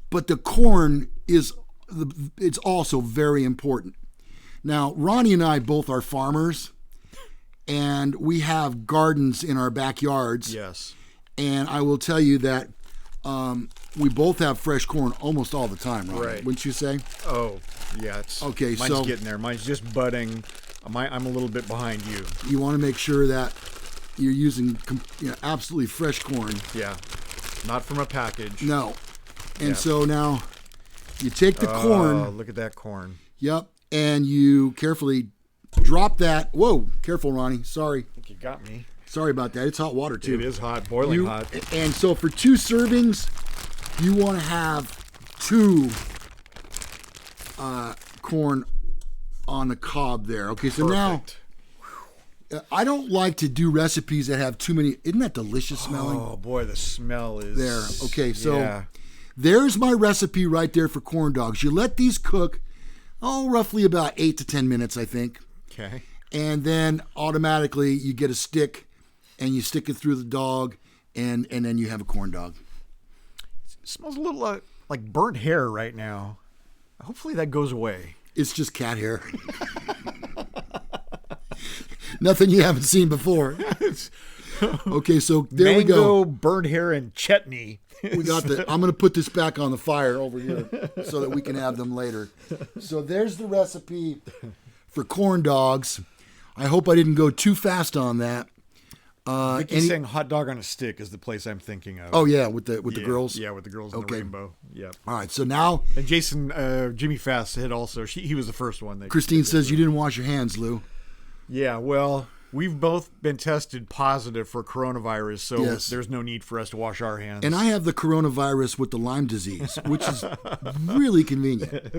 but the corn it's also very important. Now, Ronnie and I both are farmers, and we have gardens in our backyards. Yes. And I will tell you that we both have fresh corn almost all the time, Ronnie. Right. Wouldn't you say? Oh, yeah. It's Okay, Mine's so- getting there. Mine's just budding. I'm a little bit behind you. You want to make sure that you're using absolutely fresh corn. Yeah. Not from a package. No. And Yeah. so now you take the Oh, corn. look at that corn. Yep. And you carefully drop that. Whoa, careful, Ronnie. Sorry. I think you got me. Sorry about that. It's hot water, too. It is hot, boiling hot. And so for 2 servings, you want to have 2 corn on the cob there. Okay, so Perfect. now I don't like to do recipes that have too many. Isn't that delicious smelling? Oh boy, the smell is There. Okay, so yeah. there's my recipe right there for corn dogs. You let these cook, roughly about 8 to 10 minutes, I think. Okay. And then automatically you get a stick and you stick it through the dog, and then you have a corn dog. It smells a little like burnt hair right now. Hopefully that goes away. It's just cat hair. Nothing you haven't seen before. Okay, so there we go. Mango, burnt hair, and chutney. We got I'm going to put this back on the fire over here so that we can have them later. So there's the recipe for corn dogs. I hope I didn't go too fast on that. Vicky's saying hot dog on a stick is the place I'm thinking of. Oh yeah, with the girls. Yeah, with the girls in Okay. the rainbow. Yeah. All right. So now And Jason, Jimmy Fast had also. He was the first one. Christine says you didn't wash your hands, Lou. Yeah. Well, we've both been tested positive for coronavirus, so Yes. there's no need for us to wash our hands. And I have the coronavirus with the Lyme disease, which is really convenient.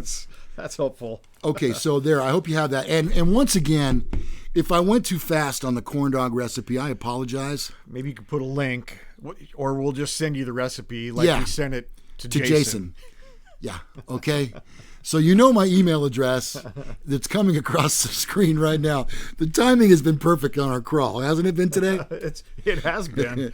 That's helpful. Okay, so there. I hope you have that. And once again, if I went too fast on the corn dog recipe, I apologize. Maybe you could put a link, or we'll just send you the recipe like Yeah. we sent it to Jason. Yeah. Okay. So you know my email address that's coming across the screen right now. The timing has been perfect on our crawl, hasn't it been today? It has been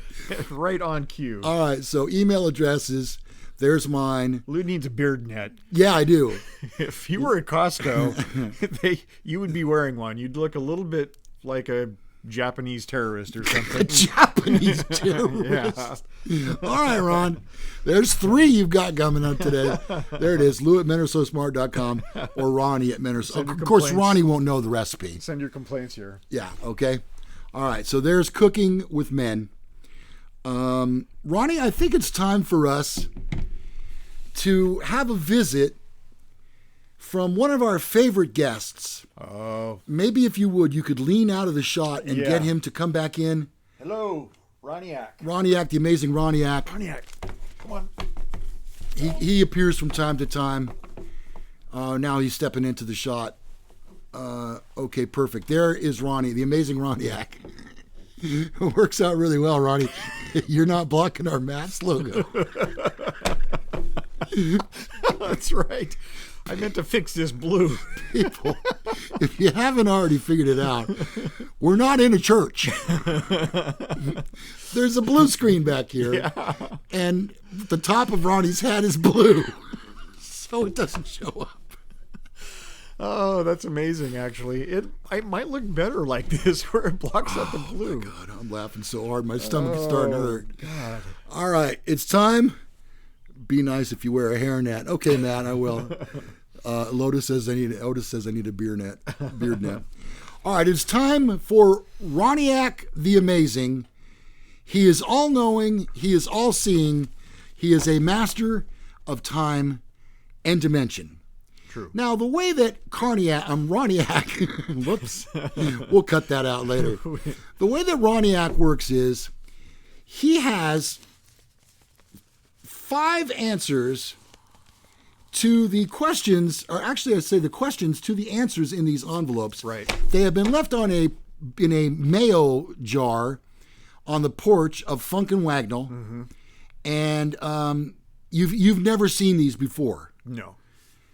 right on cue. All right. So email addresses. There's mine. Lou needs a beard net. Yeah, I do. If you were at Costco, you would be wearing one. You'd look a little bit like a Japanese terrorist or something. Japanese terrorist. Yeah. All right, Ron. There's 3 you've got coming up today. There it is. Lou at menarososmart.com or Ronnie at Menor. Send your Of course, complaints. Ronnie won't know the recipe. Send your complaints here. Yeah, okay. All right, so there's cooking with men. Ronnie, I think it's time for us to have a visit from one of our favorite guests. Oh. Maybe if you would, you could lean out of the shot and Yeah. get him to come back in. Hello, Ronniac. Ronniac, the amazing Ronniac. Ronniac, come on. He appears from time to time. Now he's stepping into the shot. Okay, perfect. There is Ronnie, the amazing Ronniac. It works out really well, Ronnie. You're not blocking our MASS logo. That's right. I meant to fix this blue. People, if you haven't already figured it out, we're not in a church. There's a blue screen back here, Yeah. and the top of Ronnie's hat is blue, so it doesn't show up. Oh, that's amazing, actually. It might look better like this, where it blocks out the blue. God, I'm laughing so hard, my stomach is starting to hurt. God. All right, it's time. Be nice if you wear a hairnet. Okay, Matt, I will. Otis says I need a beard net. All right, it's time for Ronniac the Amazing. He is all-knowing. He is all-seeing. He is a master of time and dimension. True. Now, the way that Ronniac, whoops, we'll cut that out later. The way that Ronniac works is he has 5 answers to the questions, or actually I'd say the questions to the answers in these envelopes. Right. They have been left in a mayo jar on the porch of Funk and Wagnall, and you've never seen these before. No.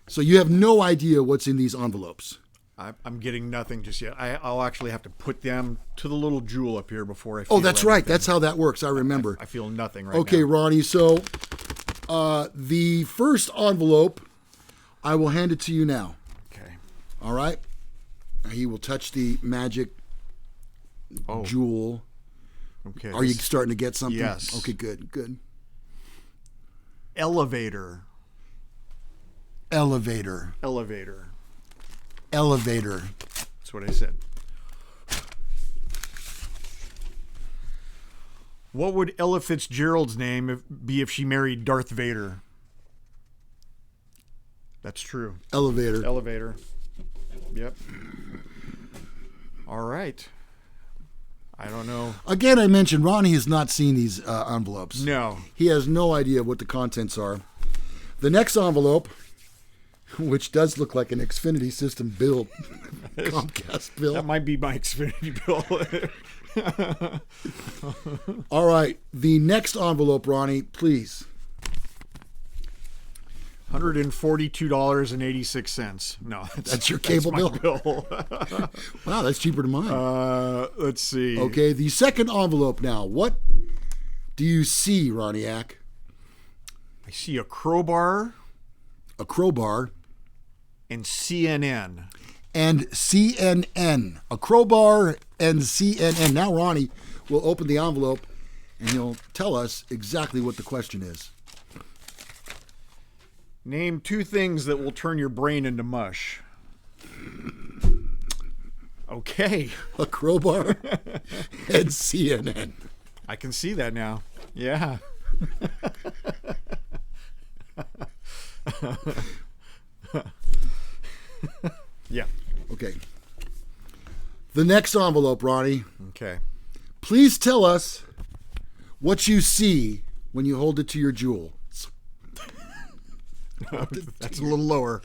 So you have no idea what's in these envelopes. I'm getting nothing just yet. I'll actually have to put them to the little jewel up here before I feel Oh, that's right. anything. That's how that works. I remember. I feel nothing right Okay, now. Ronnie. So the first envelope, I will hand it to you now. Okay. All right? He will touch the magic jewel. Okay. Are you starting to get something? Yes. Okay, good. Elevator. Elevator. Elevator. Elevator. That's what I said. What would Ella Fitzgerald's name be if she married Darth Vader? That's true. Elevator. Elevator. Yep. All right. I don't know. Again, I mentioned Ronnie has not seen these envelopes. No. He has no idea what the contents are. The next envelope, which does look like an Xfinity system bill, Comcast bill. That might be my Xfinity bill. All right. The next envelope, Ronnie, please. $142.86. No, That's your cable my bill? Wow, that's cheaper than mine. Let's see. Okay, the second envelope now. What do you see, Ronniac? I see a crowbar A crowbar and CNN. and CNN. A crowbar and CNN. Now Ronnie will open the envelope and he'll tell us exactly what the question is. Name 2 things that will turn your brain into mush. Okay. A crowbar and CNN. I can see that now. Yeah. Yeah. Okay. The next envelope, Ronnie. Okay. Please tell us what you see when you hold it to your jewels. That's a little lower.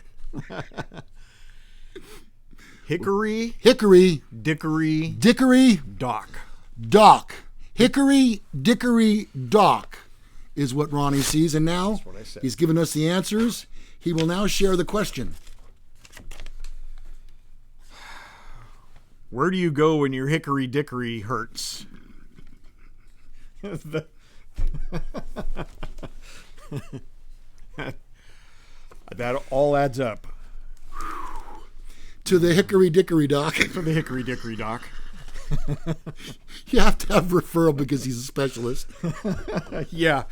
Hickory, Hickory, dickory, dickory, dock. dock. Hickory, dickory, dock is what Ronnie sees. And now what I said. he's given us the answers. He will now share the question. Where do you go when your hickory dickory hurts? That all adds up To the hickory, dickory, dock. for the hickory dickory dock. You have to have referral because he's a specialist. Yeah.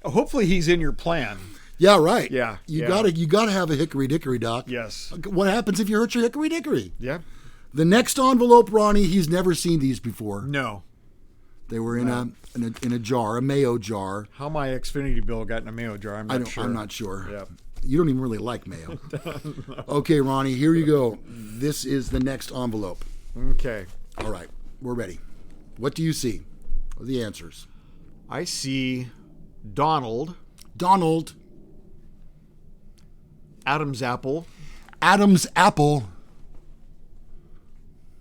Hopefully he's in your plan. Yeah, right. Yeah, You yeah. gotta have a hickory, dickory, dock. Yes. What happens if you hurt your hickory, dickory? Yeah. The next envelope, Ronnie, he's never seen these before. No. They were in a jar, a mayo jar. How my Xfinity bill got in a mayo jar, I'm not sure. I'm not sure. Yep. You don't even really like mayo. Okay, Ronnie, here you go. This is the next envelope. Okay. All right, we're ready. What do you see? What are the answers? I see Donald, Donald, Adam's apple, Adam's apple,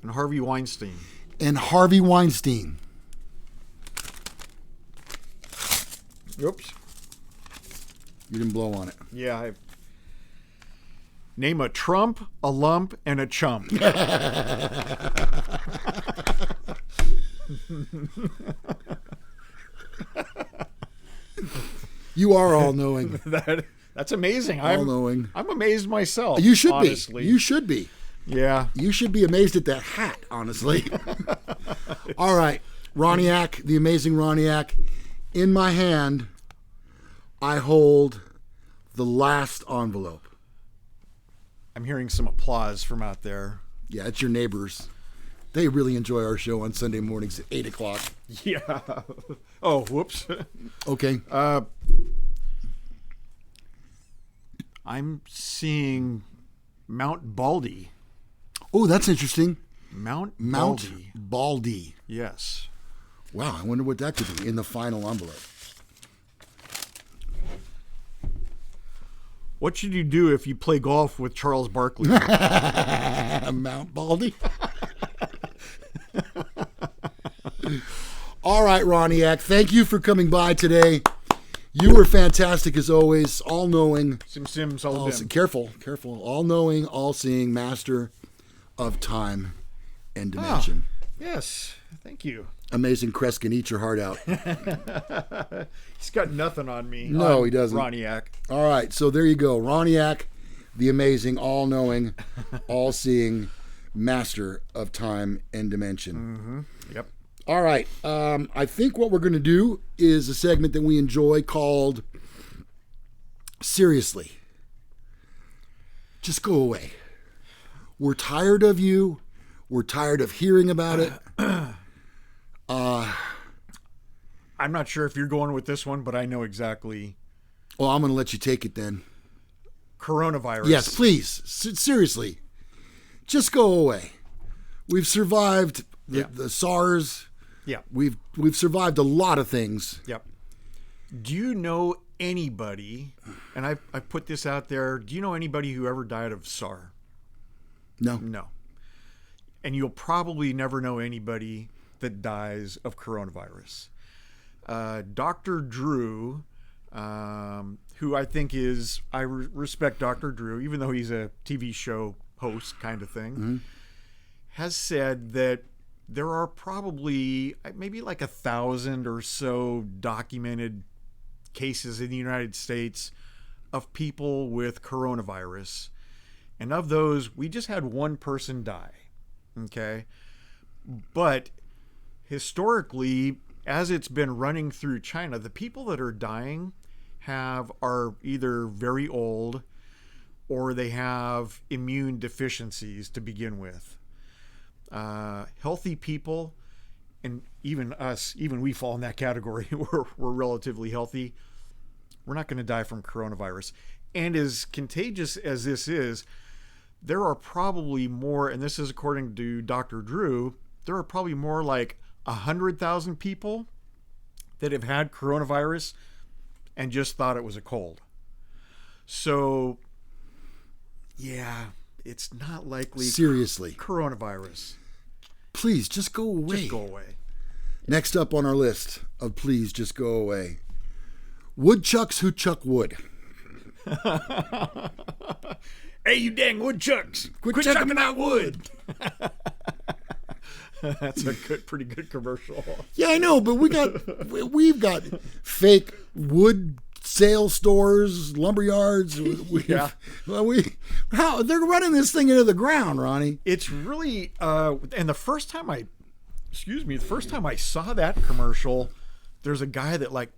and Harvey Weinstein. and Harvey Weinstein. Oops. You didn't blow on it. Yeah. Name a Trump, a lump, and a chump. You are all knowing. That's amazing. All knowing. I'm amazed myself. You should honestly. be. You should be. Yeah. You should be amazed at that hat, honestly. All right, Ronniac, the amazing Ronniac. In my hand, I hold the last envelope. I'm hearing some applause from out there. Yeah, it's your neighbors. They really enjoy our show on Sunday mornings at 8 o'clock. Yeah. Oh, whoops. Okay. I'm seeing Mount Baldy. Oh, that's interesting. Mount Mount Baldy. Baldy. Yes. Wow, I wonder what that could be in the final envelope. What should you do if you play golf with Charles Barkley? Mount Baldy. All right, Ronniac, thank you for coming by today. You were fantastic as always, all-knowing. Sim Sims all Careful. All-knowing, all-seeing, master of time and dimension. Yes, thank you. Amazing Kreskin, eat your heart out. He's got nothing on me. No, he doesn't. Ronniac. All right, so there you go. Ronniac, the amazing, all-knowing, all-seeing master of time and dimension. Yep. All right, I think what we're going to do is a segment that we enjoy called Seriously. Just go away. We're tired of you. We're tired of hearing about it. I'm not sure if you're going with this one, but I know exactly. Well, I'm going to let you take it then. Coronavirus. Yes, please. Seriously. Just go away. We've survived the SARS. Yeah. We've survived a lot of things. Yep. Do you know anybody, and I put this out there, do you know anybody who ever died of SARS? No. No. And you'll probably never know anybody that dies of coronavirus. Dr. Drew, who I think is, I respect Dr. Drew, even though he's a TV show host kind of thing, has said that there are probably maybe like 1,000 or so documented cases in the United States of people with coronavirus. And of those, we just had one person die. Okay. But historically, as it's been running through China, the people that are dying are either very old or they have immune deficiencies to begin with. Healthy people, and even us, even we fall in that category, we're relatively healthy. We're not going to die from coronavirus. And as contagious as this is, there are probably more, and this is according to Dr. Drew, there are probably more like 100,000 people that have had coronavirus and just thought it was a cold. So, yeah, it's not likely. Seriously. Coronavirus. Please, just go away. Just go away. Next up on our list of please just go away. Woodchucks who chuck wood. Hey, you dang woodchucks! Quit chucking that wood! That's a pretty good commercial. Yeah, I know, but we've got fake wood sale stores, lumber yards. Yeah. How they're running this thing into the ground, Ronnie. It's really and the first time I saw that commercial, there's a guy that like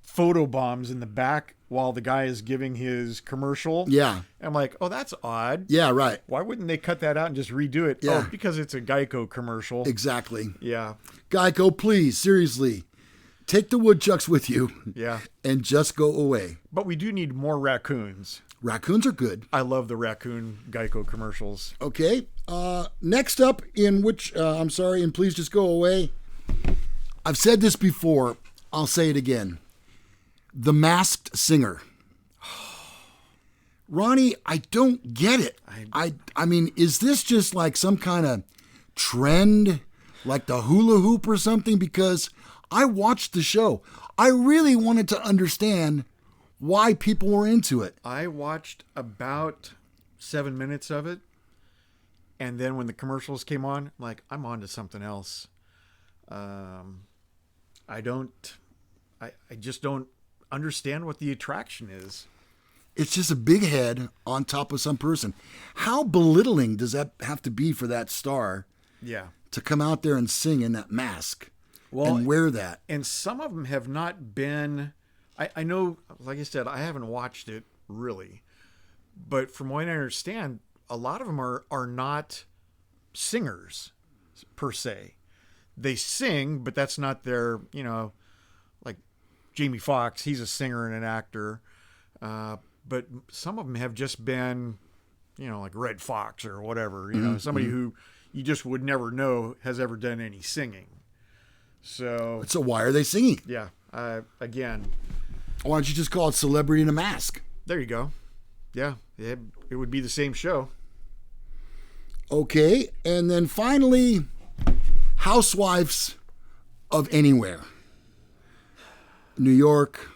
photobombs in the back while the guy is giving his commercial. Yeah. I'm like, oh, that's odd. Yeah, right. Why wouldn't they cut that out and just redo it? Yeah. Oh, because it's a Geico commercial. Exactly. Yeah. Geico, please, seriously, take the woodchucks with you. Yeah. And just go away. But we do need more raccoons. Raccoons are good. I love the raccoon Geico commercials. Okay. Next up, in Please Just Go Away. I've said this before. I'll say it again. The Masked Singer. Ronnie, I don't get it. I mean, is this just like some kind of trend, like the hula hoop or something? Because I watched the show. I really wanted to understand why people were into it. I watched about 7 minutes of it. And then when the commercials came on, I'm like, I'm on to something else. I just don't understand what the attraction is. It's just a big head on top of some person. How belittling does that have to be for that star? Yeah. To come out there and sing in that mask and wear that. And some of them have not been, I know, like I said, I haven't watched it really, but from what I understand, a lot of them are not singers per se. They sing, but that's not their, like Jamie Foxx, he's a singer and an actor. But some of them have just been, like Red Fox or whatever, somebody who you just would never know has ever done any singing. So why are they singing? Yeah. Again. Why don't you just call it Celebrity in a Mask? There you go. Yeah. It would be the same show. Okay. And then finally, Housewives of Anywhere. New York,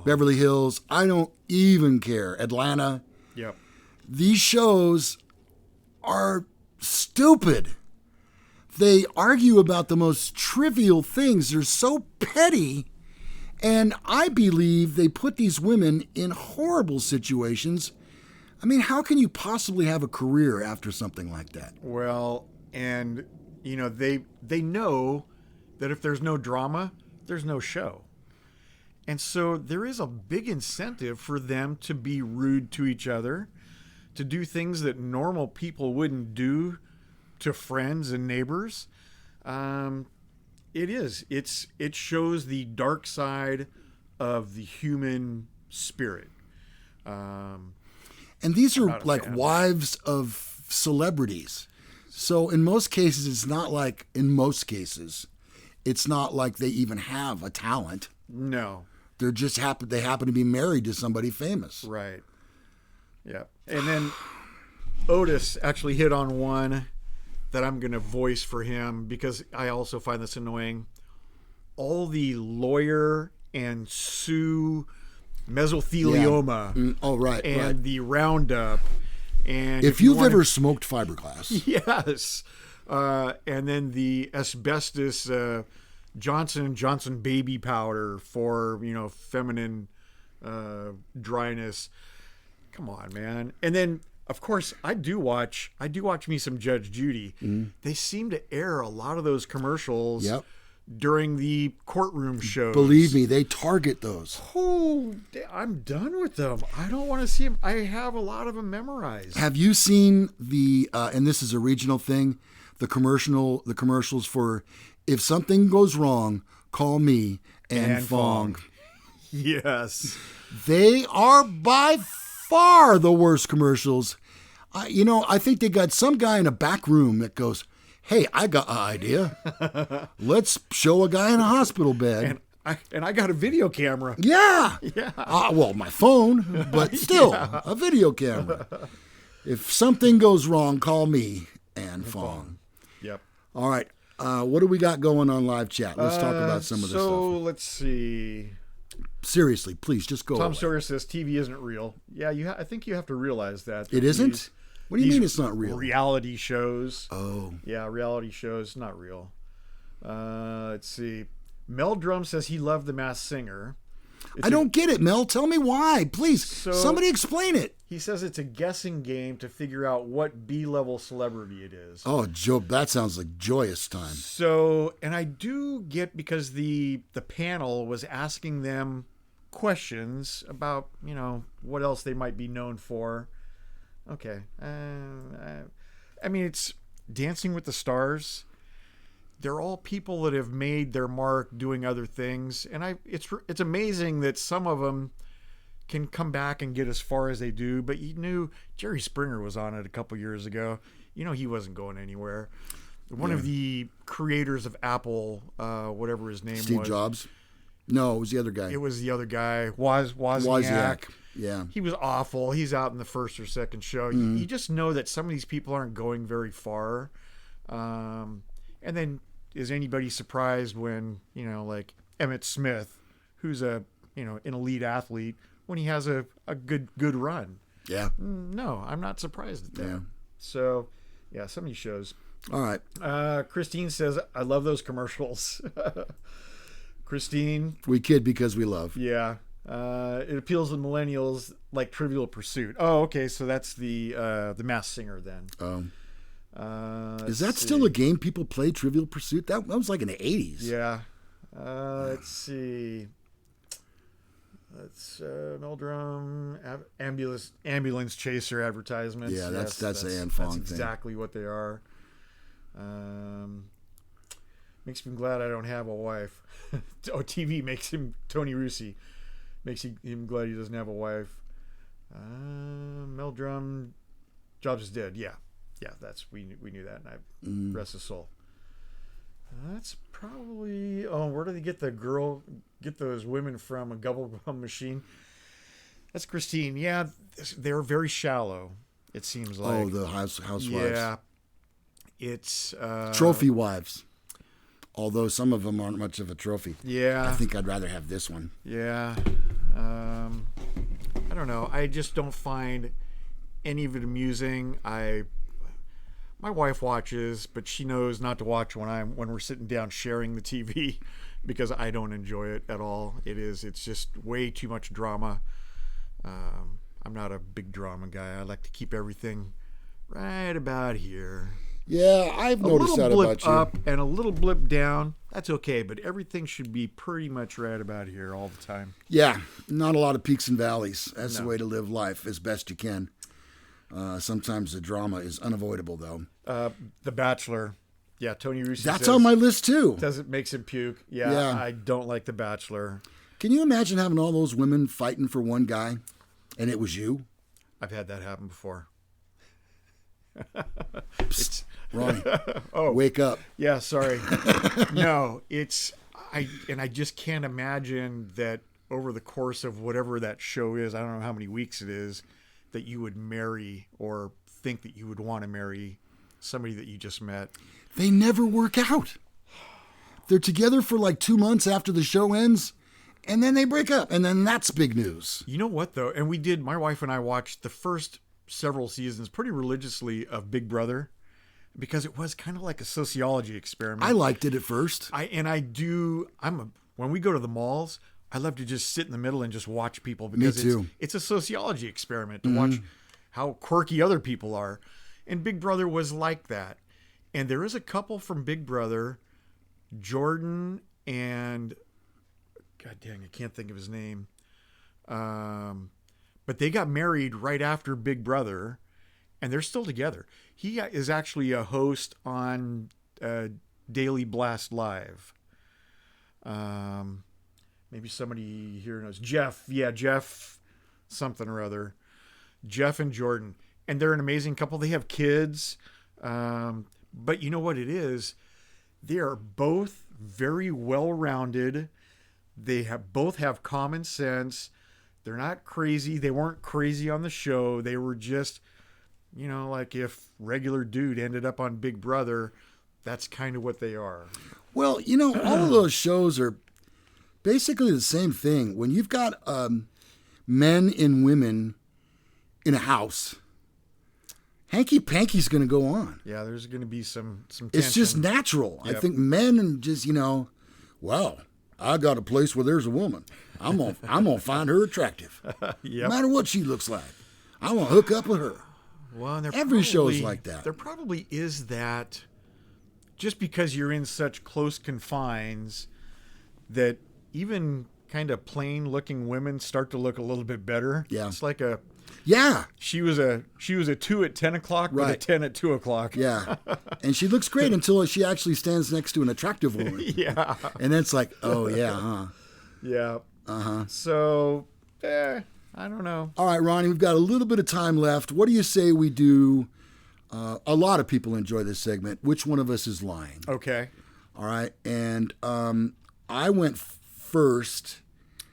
Beverly Hills, I don't even care. Atlanta. Yep. These shows are stupid. They argue about the most trivial things. They're so petty. And I believe they put these women in horrible situations. I mean, how can you possibly have a career after something like that? Well, and, you know, they know that if there's no drama, there's no show. And so there is a big incentive for them to be rude to each other, to do things that normal people wouldn't do to friends and neighbors. It shows the dark side of the human spirit. And these are like wives of celebrities. So in most cases, it's not like they even have a talent. No. They happen to be married to somebody famous. Right. Yeah. And then Otis actually hit on one that I'm going to voice for him because I also find this annoying. All the lawyer and sue mesothelioma. Yeah. Oh, right. And the Roundup. And if you've ever smoked fiberglass. Yes. And then the asbestos Johnson & Johnson baby powder for, you know, feminine dryness. Come on, man. And then, of course, I do watch me some Judge Judy. Mm. They seem to air a lot of those commercials during the courtroom shows. Believe me, they target those. Oh, I'm done with them. I don't want to see them. I have a lot of them memorized. Have you seen and this is a regional thing, the commercials for if something goes wrong, call me and Fong. Yes. They are by far the worst commercials. I think they got some guy in a back room that goes, hey, I got an idea. Let's show a guy in a hospital bed. And I got a video camera. Yeah. Yeah. Well, my phone, but still a video camera. If something goes wrong, call me and Fong. Yep. All right. What do we got going on live chat? Let's talk about some of this stuff. So let's see. Seriously, please just go. Tom Sawyer says TV isn't real. Yeah, I think you have to realize that. It isn't? What do you mean it's not real? Reality shows. Oh. Yeah, reality shows, not real. Let's see. Mel Drum says he loved The Masked Singer. I don't get it, Mel. Tell me why. Please, somebody explain it. He says it's a guessing game to figure out what B-level celebrity it is. Oh, Joe, that sounds like joyous time. So, and I do get because the panel was asking them questions about, you know, what else they might be known for. Okay. I mean, it's Dancing with the Stars. They're all people that have made their mark doing other things. And it's amazing that some of them can come back and get as far as they do. But you knew Jerry Springer was on it a couple years ago. You know, he wasn't going anywhere. One of the creators of Apple, whatever his name was. Steve Jobs? No, it was the other guy. It was the other guy. Wozniak. Yeah. He was awful. He's out in the first or second show. Mm-hmm. You just know that some of these people aren't going very far. And then is anybody surprised when, you know, like Emmitt Smith, who's an elite athlete, when he has a good run? Yeah. No, I'm not surprised at that. Yeah. So, yeah, some of these shows. All right. Christine says, I love those commercials. Christine. We kid because we love. Yeah. It appeals to millennials like Trivial Pursuit. Oh, okay. So that's the Masked Singer then. Is that still a game people play, Trivial Pursuit? That was like in the 80s. Yeah. Let's see. That's Meldrum ambulance chaser advertisements. Yeah, that's Ann Fong thing. That's exactly what they are. Makes me glad I don't have a wife. TV makes him Tony Russi. Makes him glad he doesn't have a wife. Meldrum, Jobs is dead. Yeah, we knew that, and I rest his soul. That's probably. Oh, where do they get those women from? A gum machine. That's Christine. Yeah, they're very shallow. It seems like. Oh, the housewives. Yeah, it's trophy wives. Although some of them aren't much of a trophy. Yeah. I think I'd rather have this one. Yeah. I don't know. I just don't find any of it amusing. My wife watches, but she knows not to watch when we're sitting down sharing the TV because I don't enjoy it at all. It's just way too much drama. I'm not a big drama guy. I like to keep everything right about here. Yeah, I've noticed that about you. A little blip up and a little blip down, that's okay, but everything should be pretty much right about here all the time. Yeah, not a lot of peaks and valleys. That's the way to live life as best you can. Sometimes the drama is unavoidable, though. The Bachelor. Yeah, Tony Russo. That's on my list, too. Makes him puke. Yeah, I don't like The Bachelor. Can you imagine having all those women fighting for one guy, and it was you? I've had that happen before. Psst, Ronnie, wake up. Yeah, sorry. No, I just can't imagine that over the course of whatever that show is, I don't know how many weeks it is, that you would marry or think that you would want to marry somebody that you just met. They never work out. They're together for like 2 months after the show ends, and then they break up, and then that's big news. You know what, though? And my wife and I watched the first several seasons pretty religiously of Big Brother because it was kind of like a sociology experiment. I liked it at first. When we go to the malls, I love to just sit in the middle and just watch people because it's a sociology experiment to watch how quirky other people are. And Big Brother was like that. And there is a couple from Big Brother, Jordan and God dang, I can't think of his name. But they got married right after Big Brother, and they're still together. He is actually a host on Daily Blast Live. Maybe somebody here knows. Jeff. Yeah, Jeff something or other. Jeff and Jordan. And they're an amazing couple. They have kids. But you know what it is? They are both very well-rounded. They both have common sense. They're not crazy. They weren't crazy on the show. They were just, like if regular dude ended up on Big Brother, that's kind of what they are. Well, all of those shows are basically the same thing. When you've got men and women in a house, hanky-panky's going to go on. Yeah, there's going to be some tension. It's just natural. Yep. I think men just, well, I got a place where there's a woman. I'm gonna find her attractive. Yep. No matter what she looks like. I want to hook up with her. Well, every show is like that. There probably is that just because you're in such close confines that even kind of plain looking women start to look a little bit better. Yeah. It's like she was a 2 at 10 o'clock, right, but a 10 at 2 o'clock. Yeah. And she looks great until she actually stands next to an attractive woman. Yeah. And then it's like, oh yeah, huh? Yeah. Uh-huh. So, I don't know. All right, Ronnie, we've got a little bit of time left. What do you say we do? A lot of people enjoy this segment. Which one of us is lying? Okay. All right. And I went first.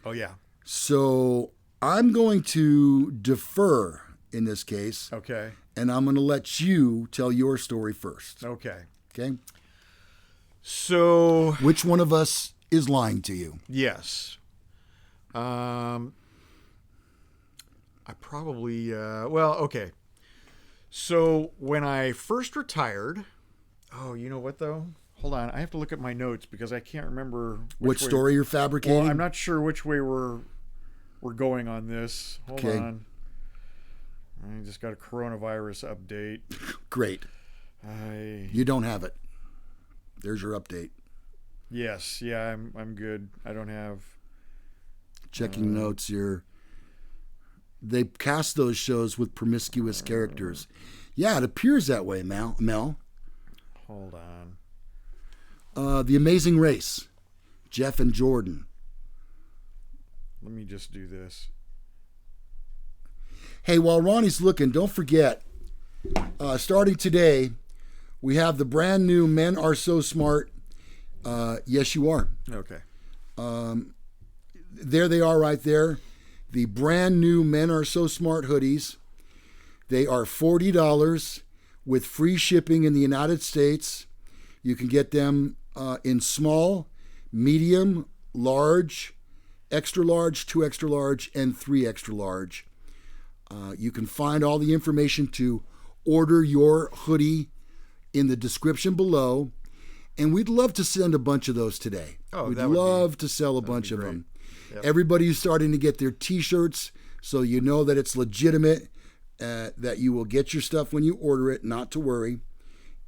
Oh, yeah. So I'm going to defer in this case. Okay. And I'm going to let you tell your story first. Okay. Okay? So... Which one of us is lying to you? Yes. I probably... okay. So when I first retired... Oh, you know what, though? Hold on. I have to look at my notes because I can't remember... Which story you're fabricating? Well, I'm not sure which way we're going on this. Hold on. I just got a coronavirus update. Great. You don't have it. There's your update. Yes. Yeah, I'm good. I don't have... Checking notes here. They cast those shows with promiscuous characters. Yeah, it appears that way, Mel. Hold on. The Amazing Race. Jeff and Jordan. Let me just do this. Hey, while Ronnie's looking, don't forget, starting today, we have the brand new Men Are So Smart. Yes, you are. Okay. There they are right there. The brand new Men Are So Smart hoodies. They are $40 with free shipping in the United States. You can get them in small, medium, large, extra large, 2 extra large, and 3 extra large. You can find all the information to order your hoodie in the description below. And we'd love to send a bunch of those today. Oh, we'd love to sell a bunch of them. Yep. Everybody's starting to get their T-shirts, so you know that it's legitimate, that you will get your stuff when you order it, not to worry.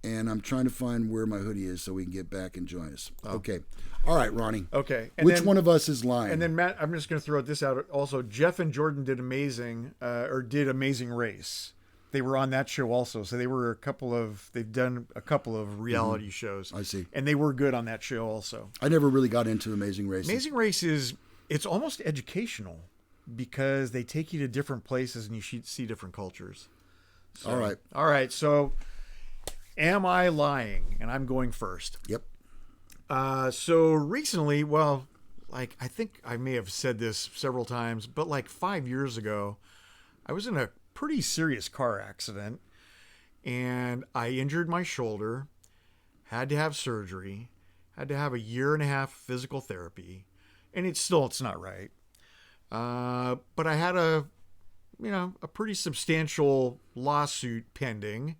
And I'm trying to find where my hoodie is so we can get back and join us. Oh. Okay. All right, Ronnie. Okay. And which one of us is lying? And then, Matt, I'm just going to throw this out. Also, Jeff and Jordan did Amazing Race. They were on that show also. So they've done a couple of reality shows. I see. And they were good on that show also. I never really got into Amazing Race. Amazing Race it's almost educational because they take you to different places and you see different cultures. So, All right. So am I lying? And I'm going first. Yep. So recently, I think I may have said this several times, but like 5 years ago, I was in a pretty serious car accident and I injured my shoulder, had to have surgery, had to have 1.5 years physical therapy, and it's not right. But I had a pretty substantial lawsuit pending,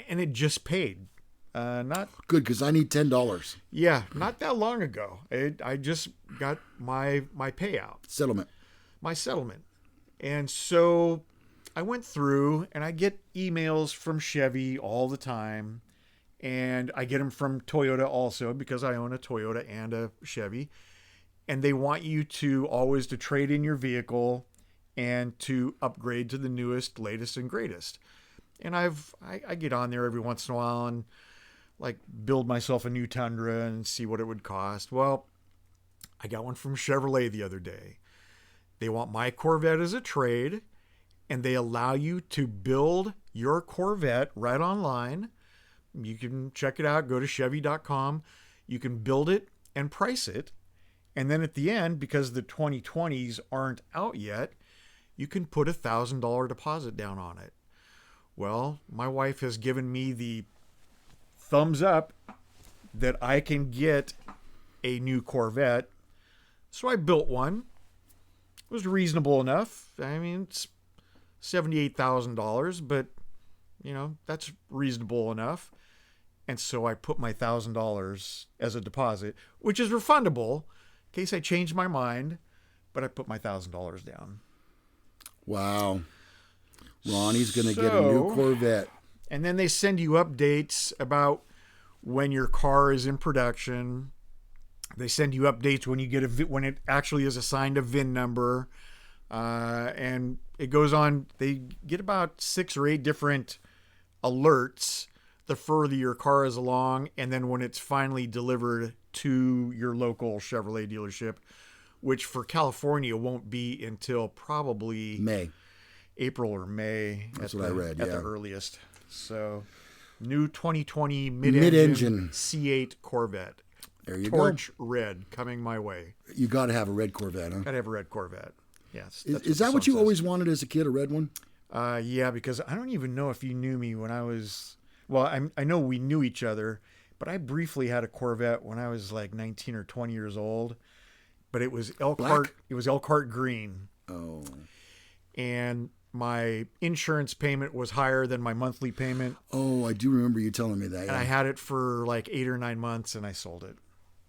and it just paid. Not good, because I need $10. Yeah, not that long ago. I just got my payout. My settlement. And so I went through, and I get emails from Chevy all the time, and I get them from Toyota also because I own a Toyota and a Chevy, and they want you to always to trade in your vehicle and to upgrade to the newest, latest, and greatest. And I get on there every once in a while and like build myself a new Tundra and see what it would cost. Well, I got one from Chevrolet the other day. They want my Corvette as a trade, and they allow you to build your Corvette right online. You can check it out. Go to Chevy.com. You can build it and price it. And then at the end, because the 2020s aren't out yet, you can put $1,000 deposit down on it. Well, my wife has given me the thumbs up that I can get a new Corvette. So I built one. It was reasonable enough. I mean, it's $78,000, but that's reasonable enough. And so I put my $1,000 as a deposit, which is refundable in case I change my mind, but I put my $1,000 down. Wow. Ronnie's going to get a new Corvette. And then they send you updates about when your car is in production. They send you updates when you get when it actually is assigned a VIN number. And it goes on. They get about 6 or 8 different alerts the further your car is along. And then when it's finally delivered to your local Chevrolet dealership, which for California won't be until probably April or May. That's what I read, at the earliest. So, new 2020 mid-engine C8 Corvette. There you Torch red coming my way. You got to have a red Corvette, huh? Got to have a red Corvette. Yes. Is that what you always wanted as a kid, a red one? Yeah, because I don't even know if you knew me when I was... Well, I know we knew each other, but I briefly had a Corvette when I was like 19 or 20 years old. But it was Elkhart. It was Elkhart green. Oh. And my insurance payment was higher than my monthly payment. Oh, I do remember you telling me that. And I had it for like 8 or 9 months, and I sold it.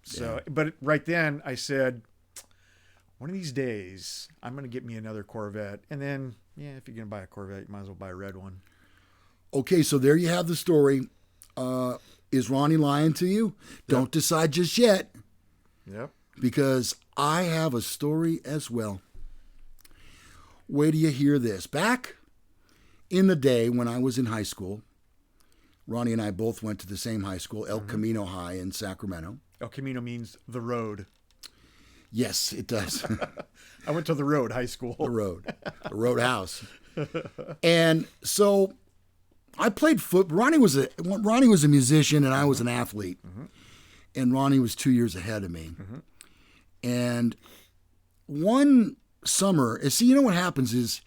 So, but right then I said, one of these days I'm going to get me another Corvette. And then, if you're going to buy a Corvette, you might as well buy a red one. Okay, so there you have the story. Is Ronnie lying to you? Yep. Don't decide just yet. Yep. Because I have a story as well. Wait till you hear this. Back in the day when I was in high school, Ronnie and I both went to the same high school, El Camino High in Sacramento. El Camino means the road. Yes, it does. I went to the road high school. The roadhouse. And so I played football. Ronnie was a musician and I was an athlete. Mm-hmm. And Ronnie was 2 years ahead of me. Mm-hmm. And one summer, you know what happens is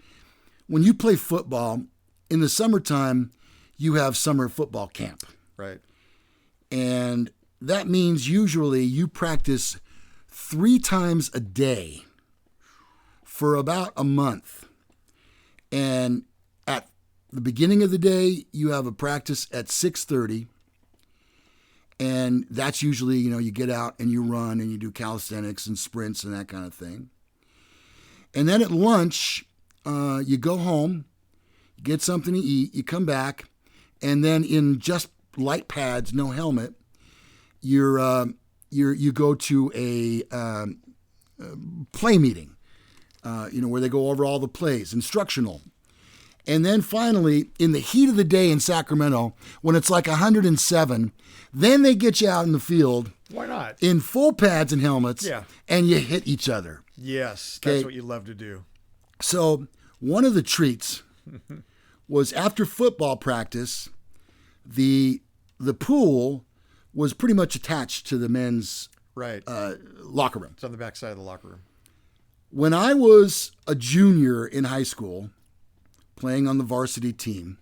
when you play football, in the summertime, you have summer football camp. Right. And that means usually you practice 3 times a day for about a month. And at the beginning of the day, you have a practice at 6:30. And that's usually, you get out and you run and you do calisthenics and sprints and that kind of thing. And then at lunch, you go home, get something to eat, you come back, and then in just light pads, no helmet, you go to a play meeting, where they go over all the plays, instructional. And then finally, in the heat of the day in Sacramento, when it's like 107, then they get you out in the field. Why not? In full pads and helmets. Yeah. And you hit each other. Yes, that's what you love to do. So one of the treats was after football practice, the pool was pretty much attached to the men's locker room. It's on the back side of the locker room. When I was a junior in high school, playing on the varsity team,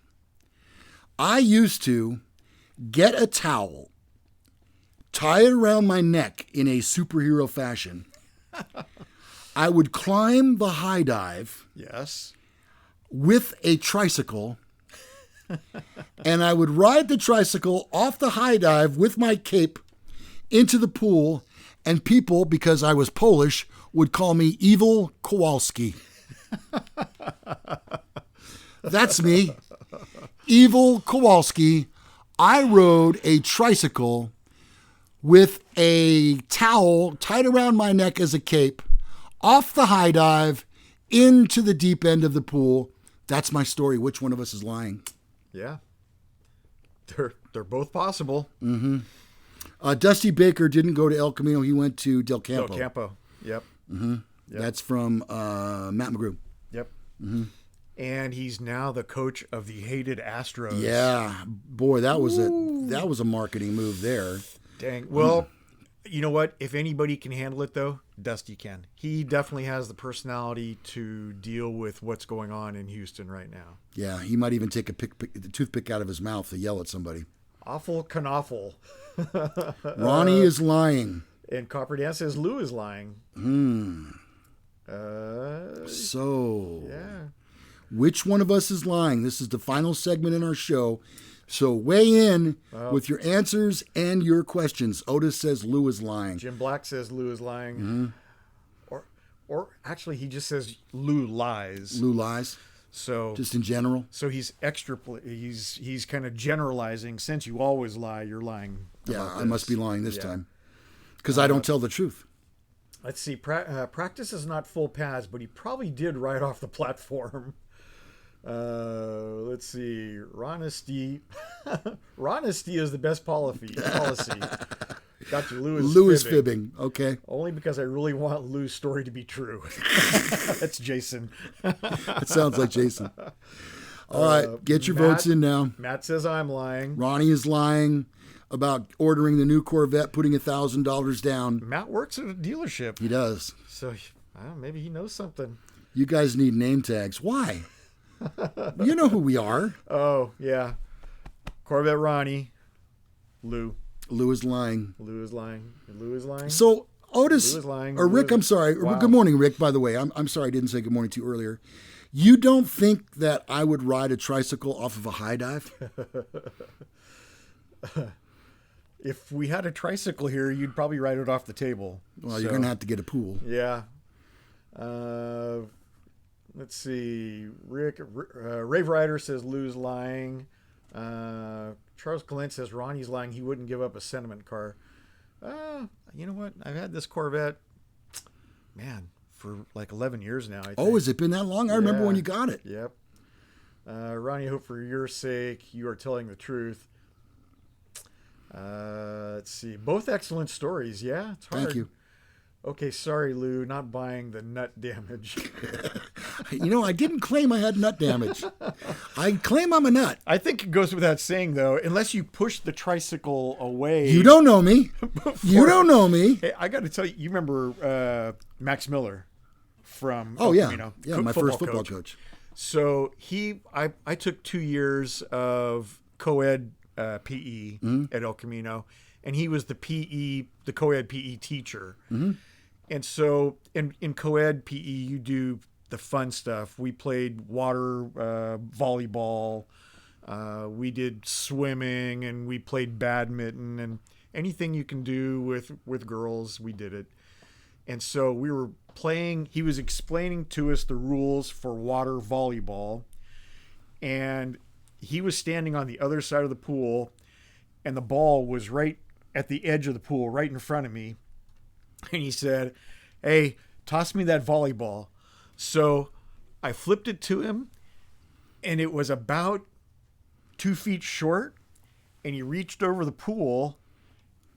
I used to get a towel, tie it around my neck in a superhero fashion. I would climb the high dive. Yes. With a tricycle, and I would ride the tricycle off the high dive with my cape into the pool, and people, because I was Polish, would call me Evil Kowalski. That's me. Evil Kowalski. I rode a tricycle with a towel tied around my neck as a cape, off the high dive, into the deep end of the pool. That's my story. Which one of us is lying? Yeah. They're both possible. Mm-hmm. Dusty Baker didn't go to El Camino. He went to Del Campo. Del Campo. Yep. Mm-hmm. Yep. That's from Matt McGrew. Yep. Mm-hmm. And he's now the coach of the hated Astros. Yeah, boy, that was a marketing move there. Dang. Well, you know what? If anybody can handle it, though, Dusty can. He definitely has the personality to deal with what's going on in Houston right now. Yeah, he might even take a toothpick out of his mouth to yell at somebody. Awful canoffle. Ronnie is lying. And Copper Dan says Lou is lying. So, yeah. Which one of us is lying? This is the final segment in our show. So weigh in with your answers and your questions. Otis says Lou is lying. Jim Black says Lou is lying. Mm-hmm. Or actually, he just says Lou lies. Lou lies. So just in general. So he's he's kind of generalizing. Since you always lie, you're lying. Yeah, I must be lying this time because I don't tell the truth. Let's see. Practice is not full pads, but he probably did right off the platform. Let's see. Honesty. Honesty is the best policy. Got you, Lou is Lou is fibbing. Okay. Only because I really want Lou's story to be true. That's Jason. It sounds like Jason. All right, get your votes in now. Matt says I'm lying. Ronnie is lying about ordering the new Corvette, putting $1,000 down. Matt works at a dealership. He does. So maybe he knows something. You guys need name tags. Why? You know who we are. Oh, yeah. Corvette Ronnie. Lou. Lou is lying. Lou is lying. Lou is lying. So Otis, Lou is lying. or Rick, I'm sorry. Wow. Good morning, Rick, by the way. I'm sorry I didn't say good morning to you earlier. You don't think that I would ride a tricycle off of a high dive? If we had a tricycle here, you'd probably ride it off the table. Well, you're going to have to get a pool. Yeah. Let's see. Rick, Rave Rider says Lou's lying. Charles Clint says Ronnie's lying. He wouldn't give up a sentiment car. You know what? I've had this Corvette, man, for like 11 years now. I think. Oh, has it been that long? I remember when you got it. Yep. Ronnie, I hope for your sake you are telling the truth. Let's see. Both excellent stories. Yeah, it's hard. Thank you. Okay, sorry, Lou, not buying the nut damage. I didn't claim I had nut damage. I claim I'm a nut. I think it goes without saying, though, unless you push the tricycle away. You don't know me. You don't know me. Hey, I got to tell you, you remember Max Miller from yeah, my first football coach. So I took 2 years of co-ed PE at El Camino, and he was the co-ed PE teacher. Mm-hmm. And so in co-ed PE, you do the fun stuff. We played water volleyball. We did swimming, and we played badminton, and anything you can do with girls, we did it. And so we were playing. He was explaining to us the rules for water volleyball, and he was standing on the other side of the pool, and the ball was right at the edge of the pool, right in front of me. And he said, "Hey, toss me that volleyball." So I flipped it to him, and it was about 2 feet short, and he reached over the pool,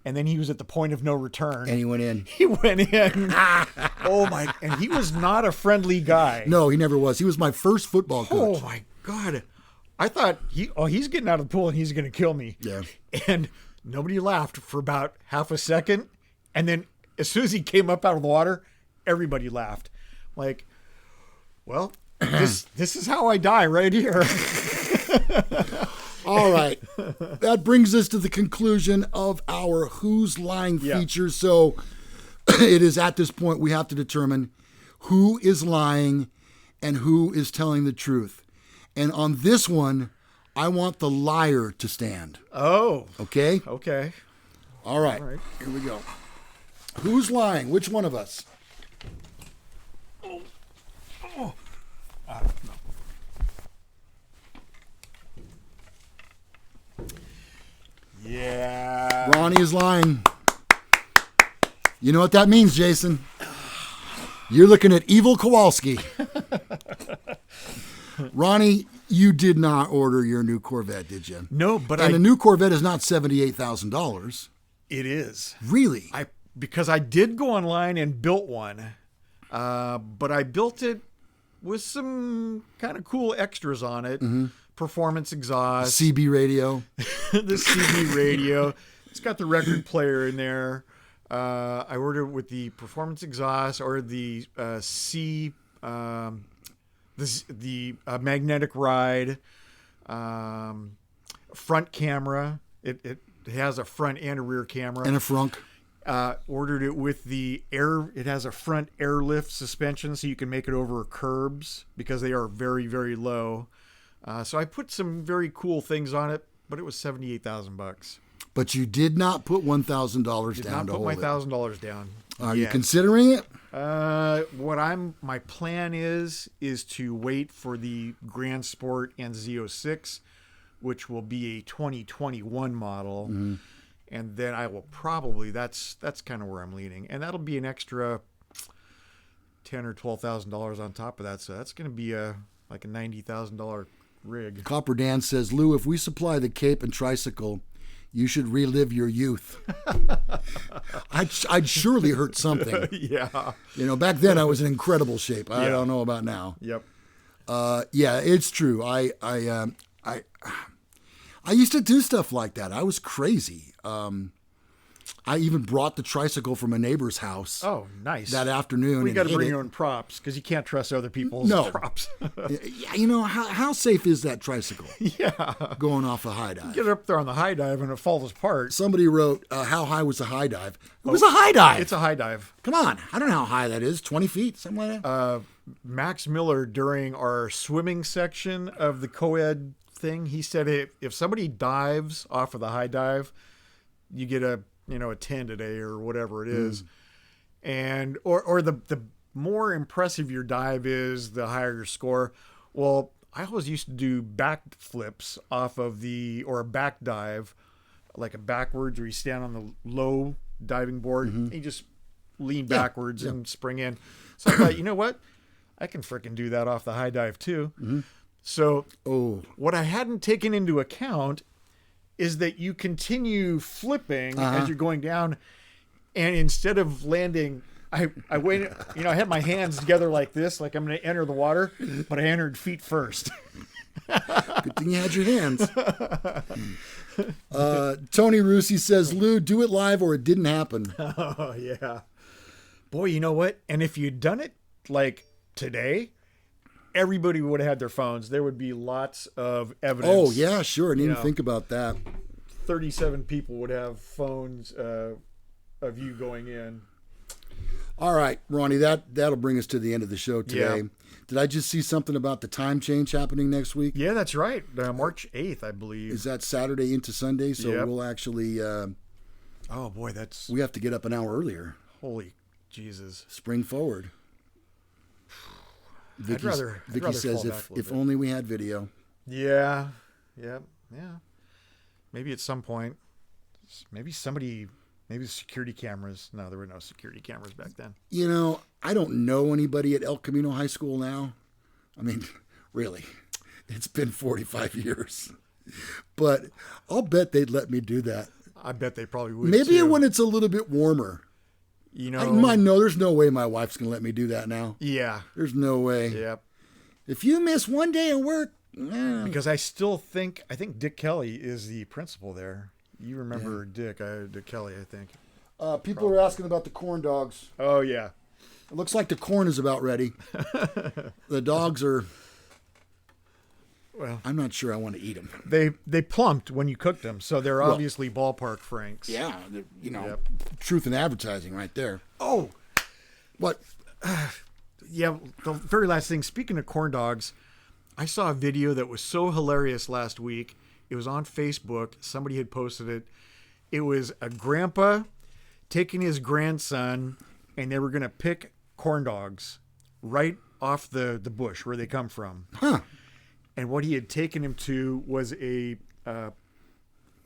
and then he was at the point of no return. And he went in. He went in. Oh my! And he was not a friendly guy. No, he never was. He was my first football coach. Oh my God! I thought he's getting out of the pool and he's going to kill me. Yeah. And nobody laughed for about half a second, and then as soon as he came up out of the water, everybody laughed. Like, well, this is how I die right here. All right. That brings us to the conclusion of our Who's Lying feature. So it is at this point we have to determine who is lying and who is telling the truth. And on this one, I want the liar to stand. Oh. Okay? Okay. All right. Here we go. Who's lying? Which one of us? No. Yeah. Ronnie is lying. You know what that means, Jason? You're looking at evil Kowalski. Ronnie, you did not order your new Corvette, did you? No, but a new Corvette is not $78,000. It is. Really? Because I did go online and built one, but I built it with some kind of cool extras on it. Mm-hmm. Performance exhaust. CB radio. The CB radio. It's got the record player in there. I ordered it with the performance exhaust or the magnetic ride, front camera. It has a front and a rear camera. And a frunk. Ordered it with the air. It has a front airlift suspension, so you can make it over curbs because they are very, very low. So I put some very cool things on it, but it was $78,000. But you did not put $1,000 down to hold it. Did not put my $1,000 down. Are you considering it? My plan is to wait for the Grand Sport and Z06, which will be a 2021 model. Mm-hmm. And then I will probably, that's kind of where I'm leaning. And that'll be an extra $10,000 or $12,000 on top of that. So that's going to be like a $90,000 rig. Copper Dan says, Lou, if we supply the cape and tricycle, you should relive your youth. I'd surely hurt something. Yeah. Back then I was in incredible shape. I don't know about now. Yep. Yeah, it's true. I used to do stuff like that. I was crazy. I even brought the tricycle from a neighbor's house. Oh, nice. That afternoon. We got to bring your own props because you can't trust other people's props. How safe is that tricycle? Yeah. Going off a high dive. Get up there on the high dive and it falls apart. Somebody wrote, how high was the high dive? It was a high dive. It's a high dive. Come on. I don't know how high that is. 20 feet, something like that? Max Miller, during our swimming section of the co-ed thing, he said if somebody dives off of the high dive, you get a 10 today or whatever it is. And or the more impressive your dive is, the higher your score. Well, I always used to do back flips off of or a back dive, like a backwards where you stand on the low diving board and you just lean backwards and spring in. So I thought, you know what? I can frickin' do that off the high dive too. Mm-hmm. So what I hadn't taken into account is that you continue flipping as you're going down, and instead of landing, I waited. I had my hands together like this, like I'm going to enter the water, but I entered feet first. Good thing you had your hands. Tony Rusi says, Lou, do it live or it didn't happen. Oh, yeah. Boy, you know what? And if you'd done it like today, everybody would have had their phones. There would be lots of evidence. Oh, yeah, sure. I didn't even think about that. 37 people would have phones of you going in. All right, Ronnie, that'll bring us to the end of the show today. Yeah. Did I just see something about the time change happening next week? Yeah, that's right. March 8th, I believe. Is that Saturday into Sunday? So Yep. we'll actually Oh boy, that's we have to get up an hour earlier. holy Jesus. Spring forward. I'd rather says fall back a little if bit. only we had video. Yeah. Maybe at some point, maybe security cameras. No, there were no security cameras back then. You know, I don't know anybody at El Camino High School now. I mean, really, it's been 45 years. But I'll bet they'd let me do that. I bet they probably would. Maybe too. when it's a little bit warmer. You know, There's no way my wife's going to let me do that now. Yeah. There's no way. Yep. If you miss one day of work, Because I think Dick Kelly is the principal there. You remember Dick Kelly, I think. people are asking about the corn dogs. Oh yeah. It looks like the corn is about ready. The dogs are. Well, I'm not sure I want to eat them. they plumped when you cooked them, so they're obviously ballpark franks. Yeah, you know, Yep. truth in advertising right there. Oh, What? yeah. The very last thing. Speaking of corn dogs, I saw a video that was so hilarious last week. It was on Facebook. Somebody had posted it. It was a grandpa taking his grandson, and they were going to pick corn dogs right off the bush where they come from. Huh. And what he had taken him to was a,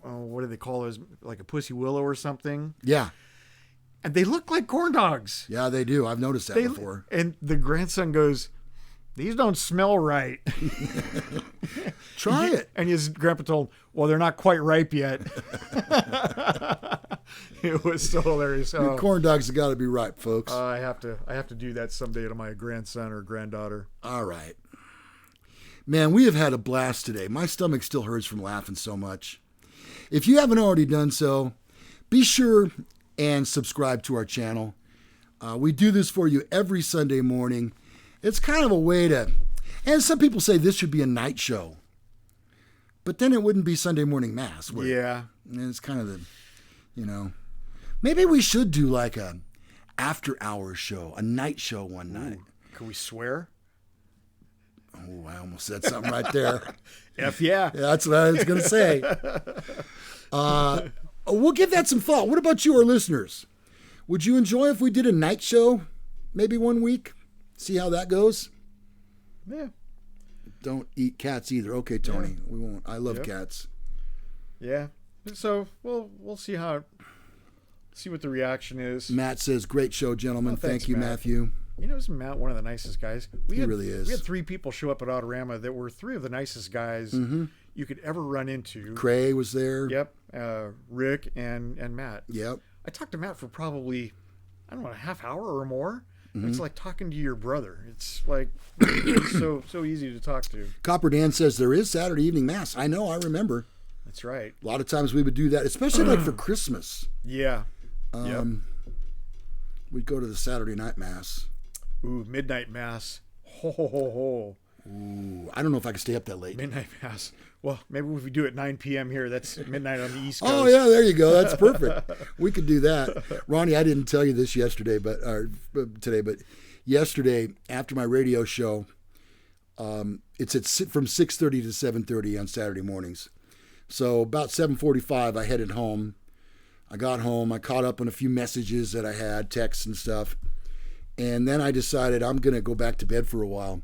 what do they call those? Like a pussy willow or something. Yeah. And they look like corn dogs. Yeah, they do. I've noticed that before. And the grandson goes, "These don't smell right." Try it. And his grandpa told him, "Well, they're not quite ripe yet." It was so hilarious. Your corn dogs have got to be ripe, folks. I have to do that someday to my grandson or granddaughter. All right. Man, we have had a blast today. My stomach still hurts from laughing so much. If you haven't already done so, be sure and subscribe to our channel. We do this for you every Sunday morning. It's kind of a way to, and some people say this should be a night show, but then it wouldn't be Sunday morning mass. Would it? Yeah. And it's kind of the, maybe we should do like a after hours show, a night show one night. Can we swear? Oh, I almost said something right there. F yeah. Yeah, that's what I was going to say. We'll give that some thought. What about you, our listeners? Would you enjoy if we did a night show maybe one week? See how that goes? Yeah. Don't eat cats either. Okay, Tony. We won't. I love cats. Yeah. So we'll see what the reaction is. Matt says, great show, gentlemen. Oh, thanks, Thank you, Matt. Matthew. Isn't Matt one of the nicest guys? He really is. We had 3 people show up at Autorama that were 3 of the nicest guys you could ever run into. Cray was there. Yep. Rick and Matt. Yep. I talked to Matt for probably, I don't know, a half hour or more. It's like talking to your brother. It's like it's so easy to talk to. Copper Dan says there is Saturday evening mass. I know. I remember. That's right. A lot of times we would do that, especially like for Christmas. Yeah. We'd go to the Saturday night mass. Ooh, midnight mass. Ho ho ho ho. Ooh, I don't know if I could stay up that late. Midnight mass. Well, maybe if we do it 9 p.m. here, that's midnight on the East Coast. Oh yeah, there you go. That's perfect. We could do that. Ronnie, I didn't tell you this yesterday, but yesterday after my radio show, it's from 6:30 to 7:30 on Saturday mornings. So about 7:45, I headed home. I got home. I caught up on a few messages that I had, texts and stuff, and then I decided I'm gonna go back to bed for a while.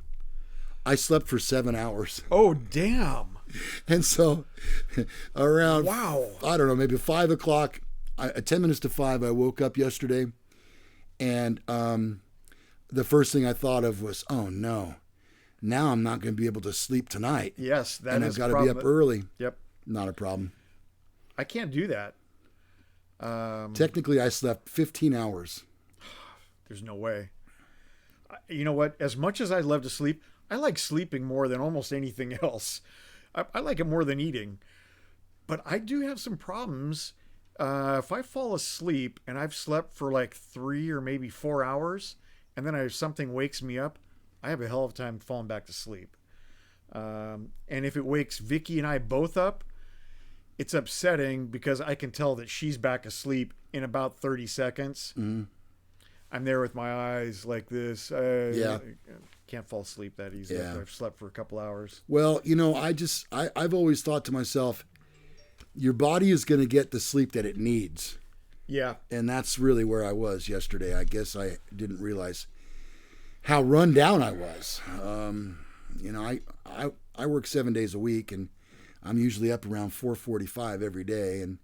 I slept for 7 hours. Oh, damn. And so around, Wow. I don't know, maybe 5 o'clock, 10 minutes to 5, I woke up yesterday. And the first thing I thought of was, oh no, now I'm not going to be able to sleep tonight. Yes, that and is I've got to be up early. Yep. Not a problem. I can't do that. Technically, I slept 15 hours. There's no way. You know what? As much as I love to sleep, I like sleeping more than almost anything else. I like it more than eating. But I do have some problems. If I fall asleep and I've slept for like 3 or maybe 4 hours, and then something wakes me up, I have a hell of a time falling back to sleep. And if it wakes Vicky and I both up, it's upsetting because I can tell that she's back asleep in about 30 seconds. I'm there with my eyes like this. Yeah. Can't fall asleep that easy. Yeah. After I've slept for a couple hours. Well, I've always thought to myself, your body is going to get the sleep that it needs. Yeah. And that's really where I was yesterday. I guess I didn't realize how run down I was. I work 7 days a week, and I'm usually up around 4:45 every day, and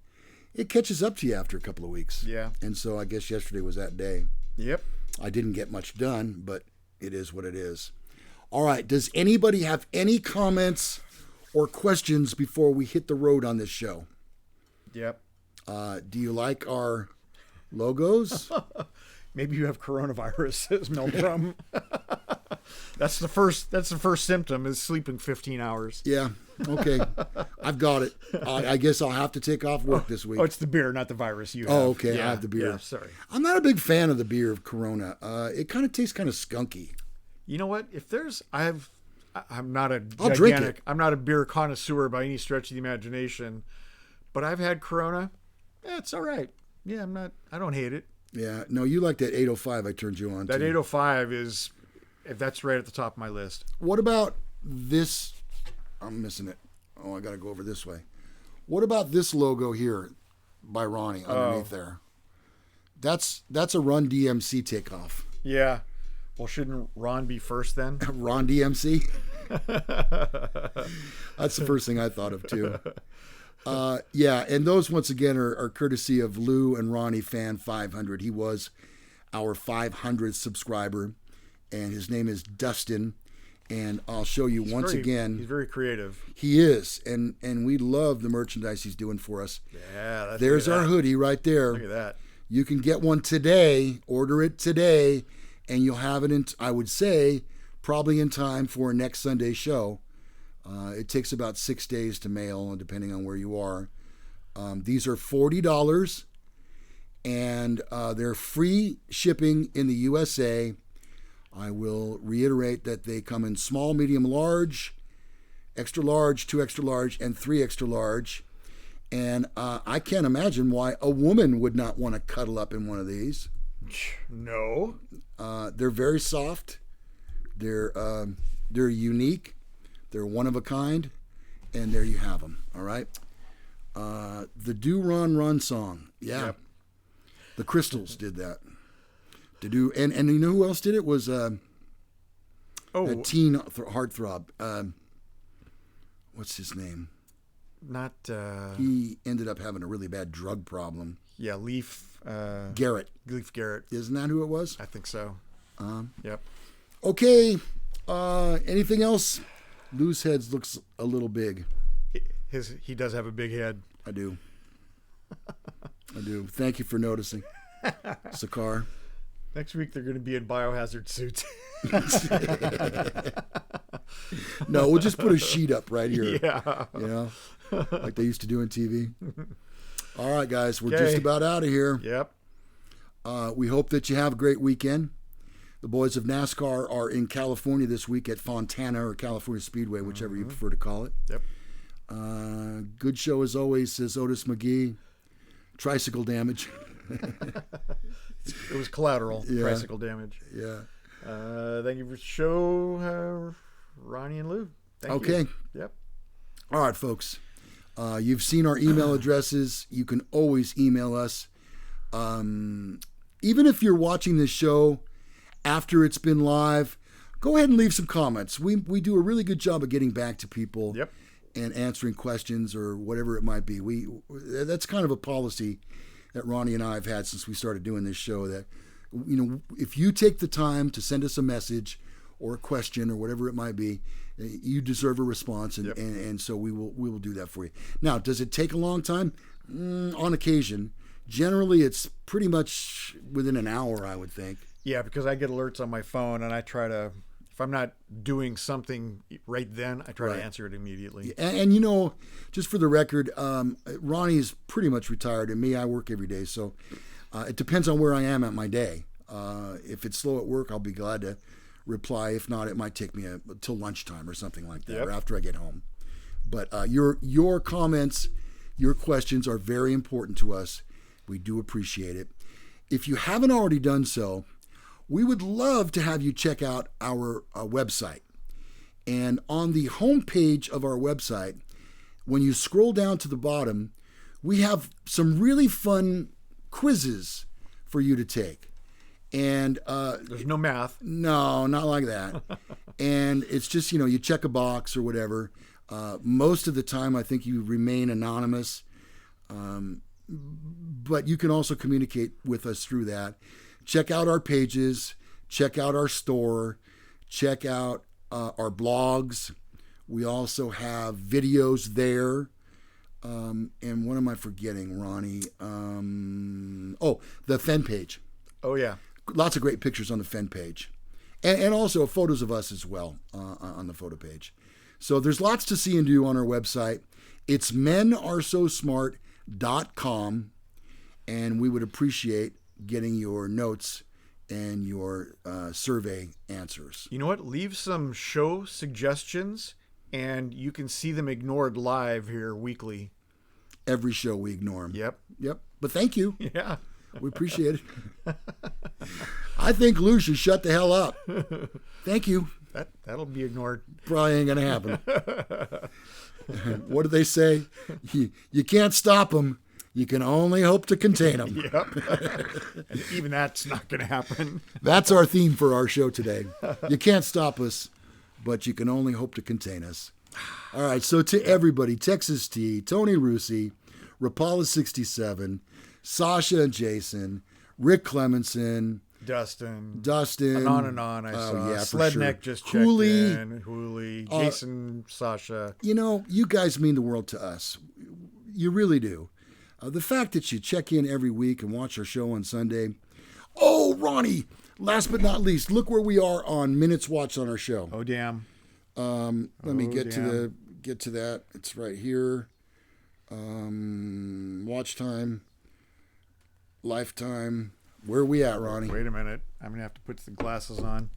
it catches up to you after a couple of weeks. Yeah. And so I guess yesterday was that day. Yep. I didn't get much done, but it is what it is. All right. Does anybody have any comments or questions before we hit the road on this show? Yep. Do you like our logos? Maybe you have coronavirus, says Meldrum. That's the first symptom is sleeping 15 hours. Yeah. Okay. I've got it. I guess I'll have to take off work this week. Oh, it's the beer, not the virus. You have. Oh, okay. Yeah, I have the beer. Yeah, sorry. I'm not a big fan of the beer of Corona. It kind of tastes kind of skunky. You know what? I'm not a I'll drink it. I'm not a beer connoisseur by any stretch of the imagination, but I've had Corona. Yeah, it's all right. Yeah, I don't hate it. Yeah. No, you like that 805 I turned you on That to. 805 that's right at the top of my list. What about this? I'm missing it. Oh, I got to go over this way. What about this logo here by Ronnie underneath there? That's a Run DMC takeoff. Yeah. Well, shouldn't Ron be first then? Ron DMC? That's the first thing I thought of too. Yeah, and those once again are courtesy of Lou and Ronnie Fan 500. He was our 500th subscriber, and his name is Dustin. And I'll show you once again. He's very creative. He is, and we love the merchandise he's doing for us. Yeah, there's our hoodie right there. Look at that. You can get one today. Order it today, and you'll have it in, I would say, probably in time for next Sunday's show. It takes about 6 days to mail, depending on where you are. These are $40, and they're free shipping in the USA. I will reiterate that they come in small, medium, large, extra large, 2 extra large, and 3 extra large. And I can't imagine why a woman would not want to cuddle up in one of these. No. They're very soft. They're unique. They're one of a kind. And there you have them. All right. The Do Ron Run song. Yeah. Yep. The Crystals did that. And you know who else did it? Was a teen heartthrob. What's his name? Not. He ended up having a really bad drug problem. Yeah, Leaf. Garrett. Leaf Garrett. Isn't that who it was? I think so. Yep. Okay. Anything else? Lou's head looks a little big. He does have a big head. I do. Thank you for noticing, Sakar. Next week they're going to be in biohazard suits. No, we'll just put a sheet up right here. Yeah. You know, like they used to do on TV. All right, guys, we're just about out of here. Yep. We hope that you have a great weekend. The boys of NASCAR are in California this week at Fontana or California Speedway, whichever you prefer to call it. Yep. Good show as always, says Otis McGee. Tricycle damage. It was collateral. Yeah. Tricycle damage. Yeah. Thank you for the show, Ronnie and Lou. Thank you. Yep. All right, folks. You've seen our email addresses. You can always email us. Even if you're watching this show after it's been live, go ahead and leave some comments. We do a really good job of getting back to people. Yep. And answering questions or whatever it might be. That's kind of a policy that Ronnie and I have had since we started doing this show, that, you know, if you take the time to send us a message or a question or whatever it might be, you deserve a response, and, and so we will do that for you. Now, does it take a long time? On occasion. Generally, it's pretty much within an hour, I would think. Yeah, because I get alerts on my phone, and I try to, if I'm not doing something right then, I try to answer it immediately. And you know, just for the record, Ronnie is pretty much retired, and me, I work every day. So it depends on where I am at my day. If it's slow at work, I'll be glad to reply. If not, it might take me till lunchtime or something like that, or after I get home. But your comments, your questions are very important to us. We do appreciate it. If you haven't already done so, we would love to have you check out our website. And on the homepage of our website, when you scroll down to the bottom, we have some really fun quizzes for you to take. And there's no math. No, not like that. And it's just, you check a box or whatever. Most of the time, I think you remain anonymous. But you can also communicate with us through that. Check out our pages. Check out our store. Check out our blogs. We also have videos there. And what am I forgetting, Ronnie? The Fen page. Oh, yeah. Lots of great pictures on the Fen page. And also photos of us as well on the photo page. So there's lots to see and do on our website. It's menaresosmart.com. And we would appreciate getting your notes and your survey answers. You know what? Leave some show suggestions, and you can see them ignored live here weekly. Every show we ignore them. Yep. But thank you. Yeah. We appreciate it. I think Lou should shut the hell up. Thank you. That'll be ignored. Probably ain't going to happen. What do they say? You can't stop them. You can only hope to contain them. Yep. And even that's not going to happen. That's our theme for our show today. You can't stop us, but you can only hope to contain us. All right, so to everybody, Texas T, Tony Rusi, Rapala67, Sasha and Jason, Rick Clemenson, Dustin, Anon, I saw. yeah, Sledneck sure. just checked Hooley. in. Hooley, Jason, Sasha. You guys mean the world to us. You really do. The fact that you check in every week and watch our show on Sunday. Oh, Ronnie, last but not least, look where we are on minutes watched on our show. Oh, damn. Let me get to that. It's right here. Watch time, lifetime. Where are we at, Ronnie? Wait a minute. I'm going to have to put the glasses on.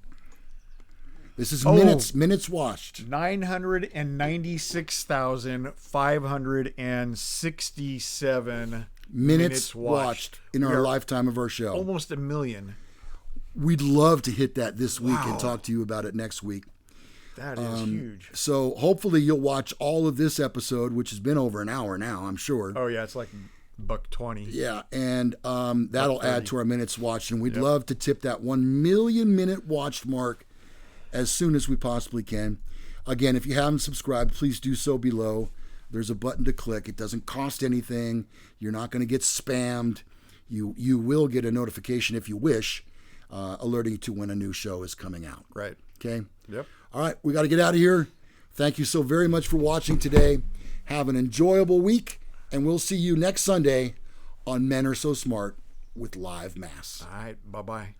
This is minutes watched. 996,567 minutes watched in our lifetime of our show. Almost 1 million. We'd love to hit that this week and talk to you about it next week. That is huge. So hopefully you'll watch all of this episode, which has been over an hour now, I'm sure. Oh, yeah. It's like $1.20. Yeah, and that'll add to our minutes watched. And we'd love to tip that 1 million minute watched mark as soon as we possibly can. Again, if you haven't subscribed, please do so below. There's a button to click. It doesn't cost anything. You're not going to get spammed. You will get a notification if you wish, alerting you to when a new show is coming out. Right. Okay? Yep. All right, we got to get out of here. Thank you so very much for watching today. Have an enjoyable week, and we'll see you next Sunday on Men Are So Smart with Live Mass. All right. Bye-bye.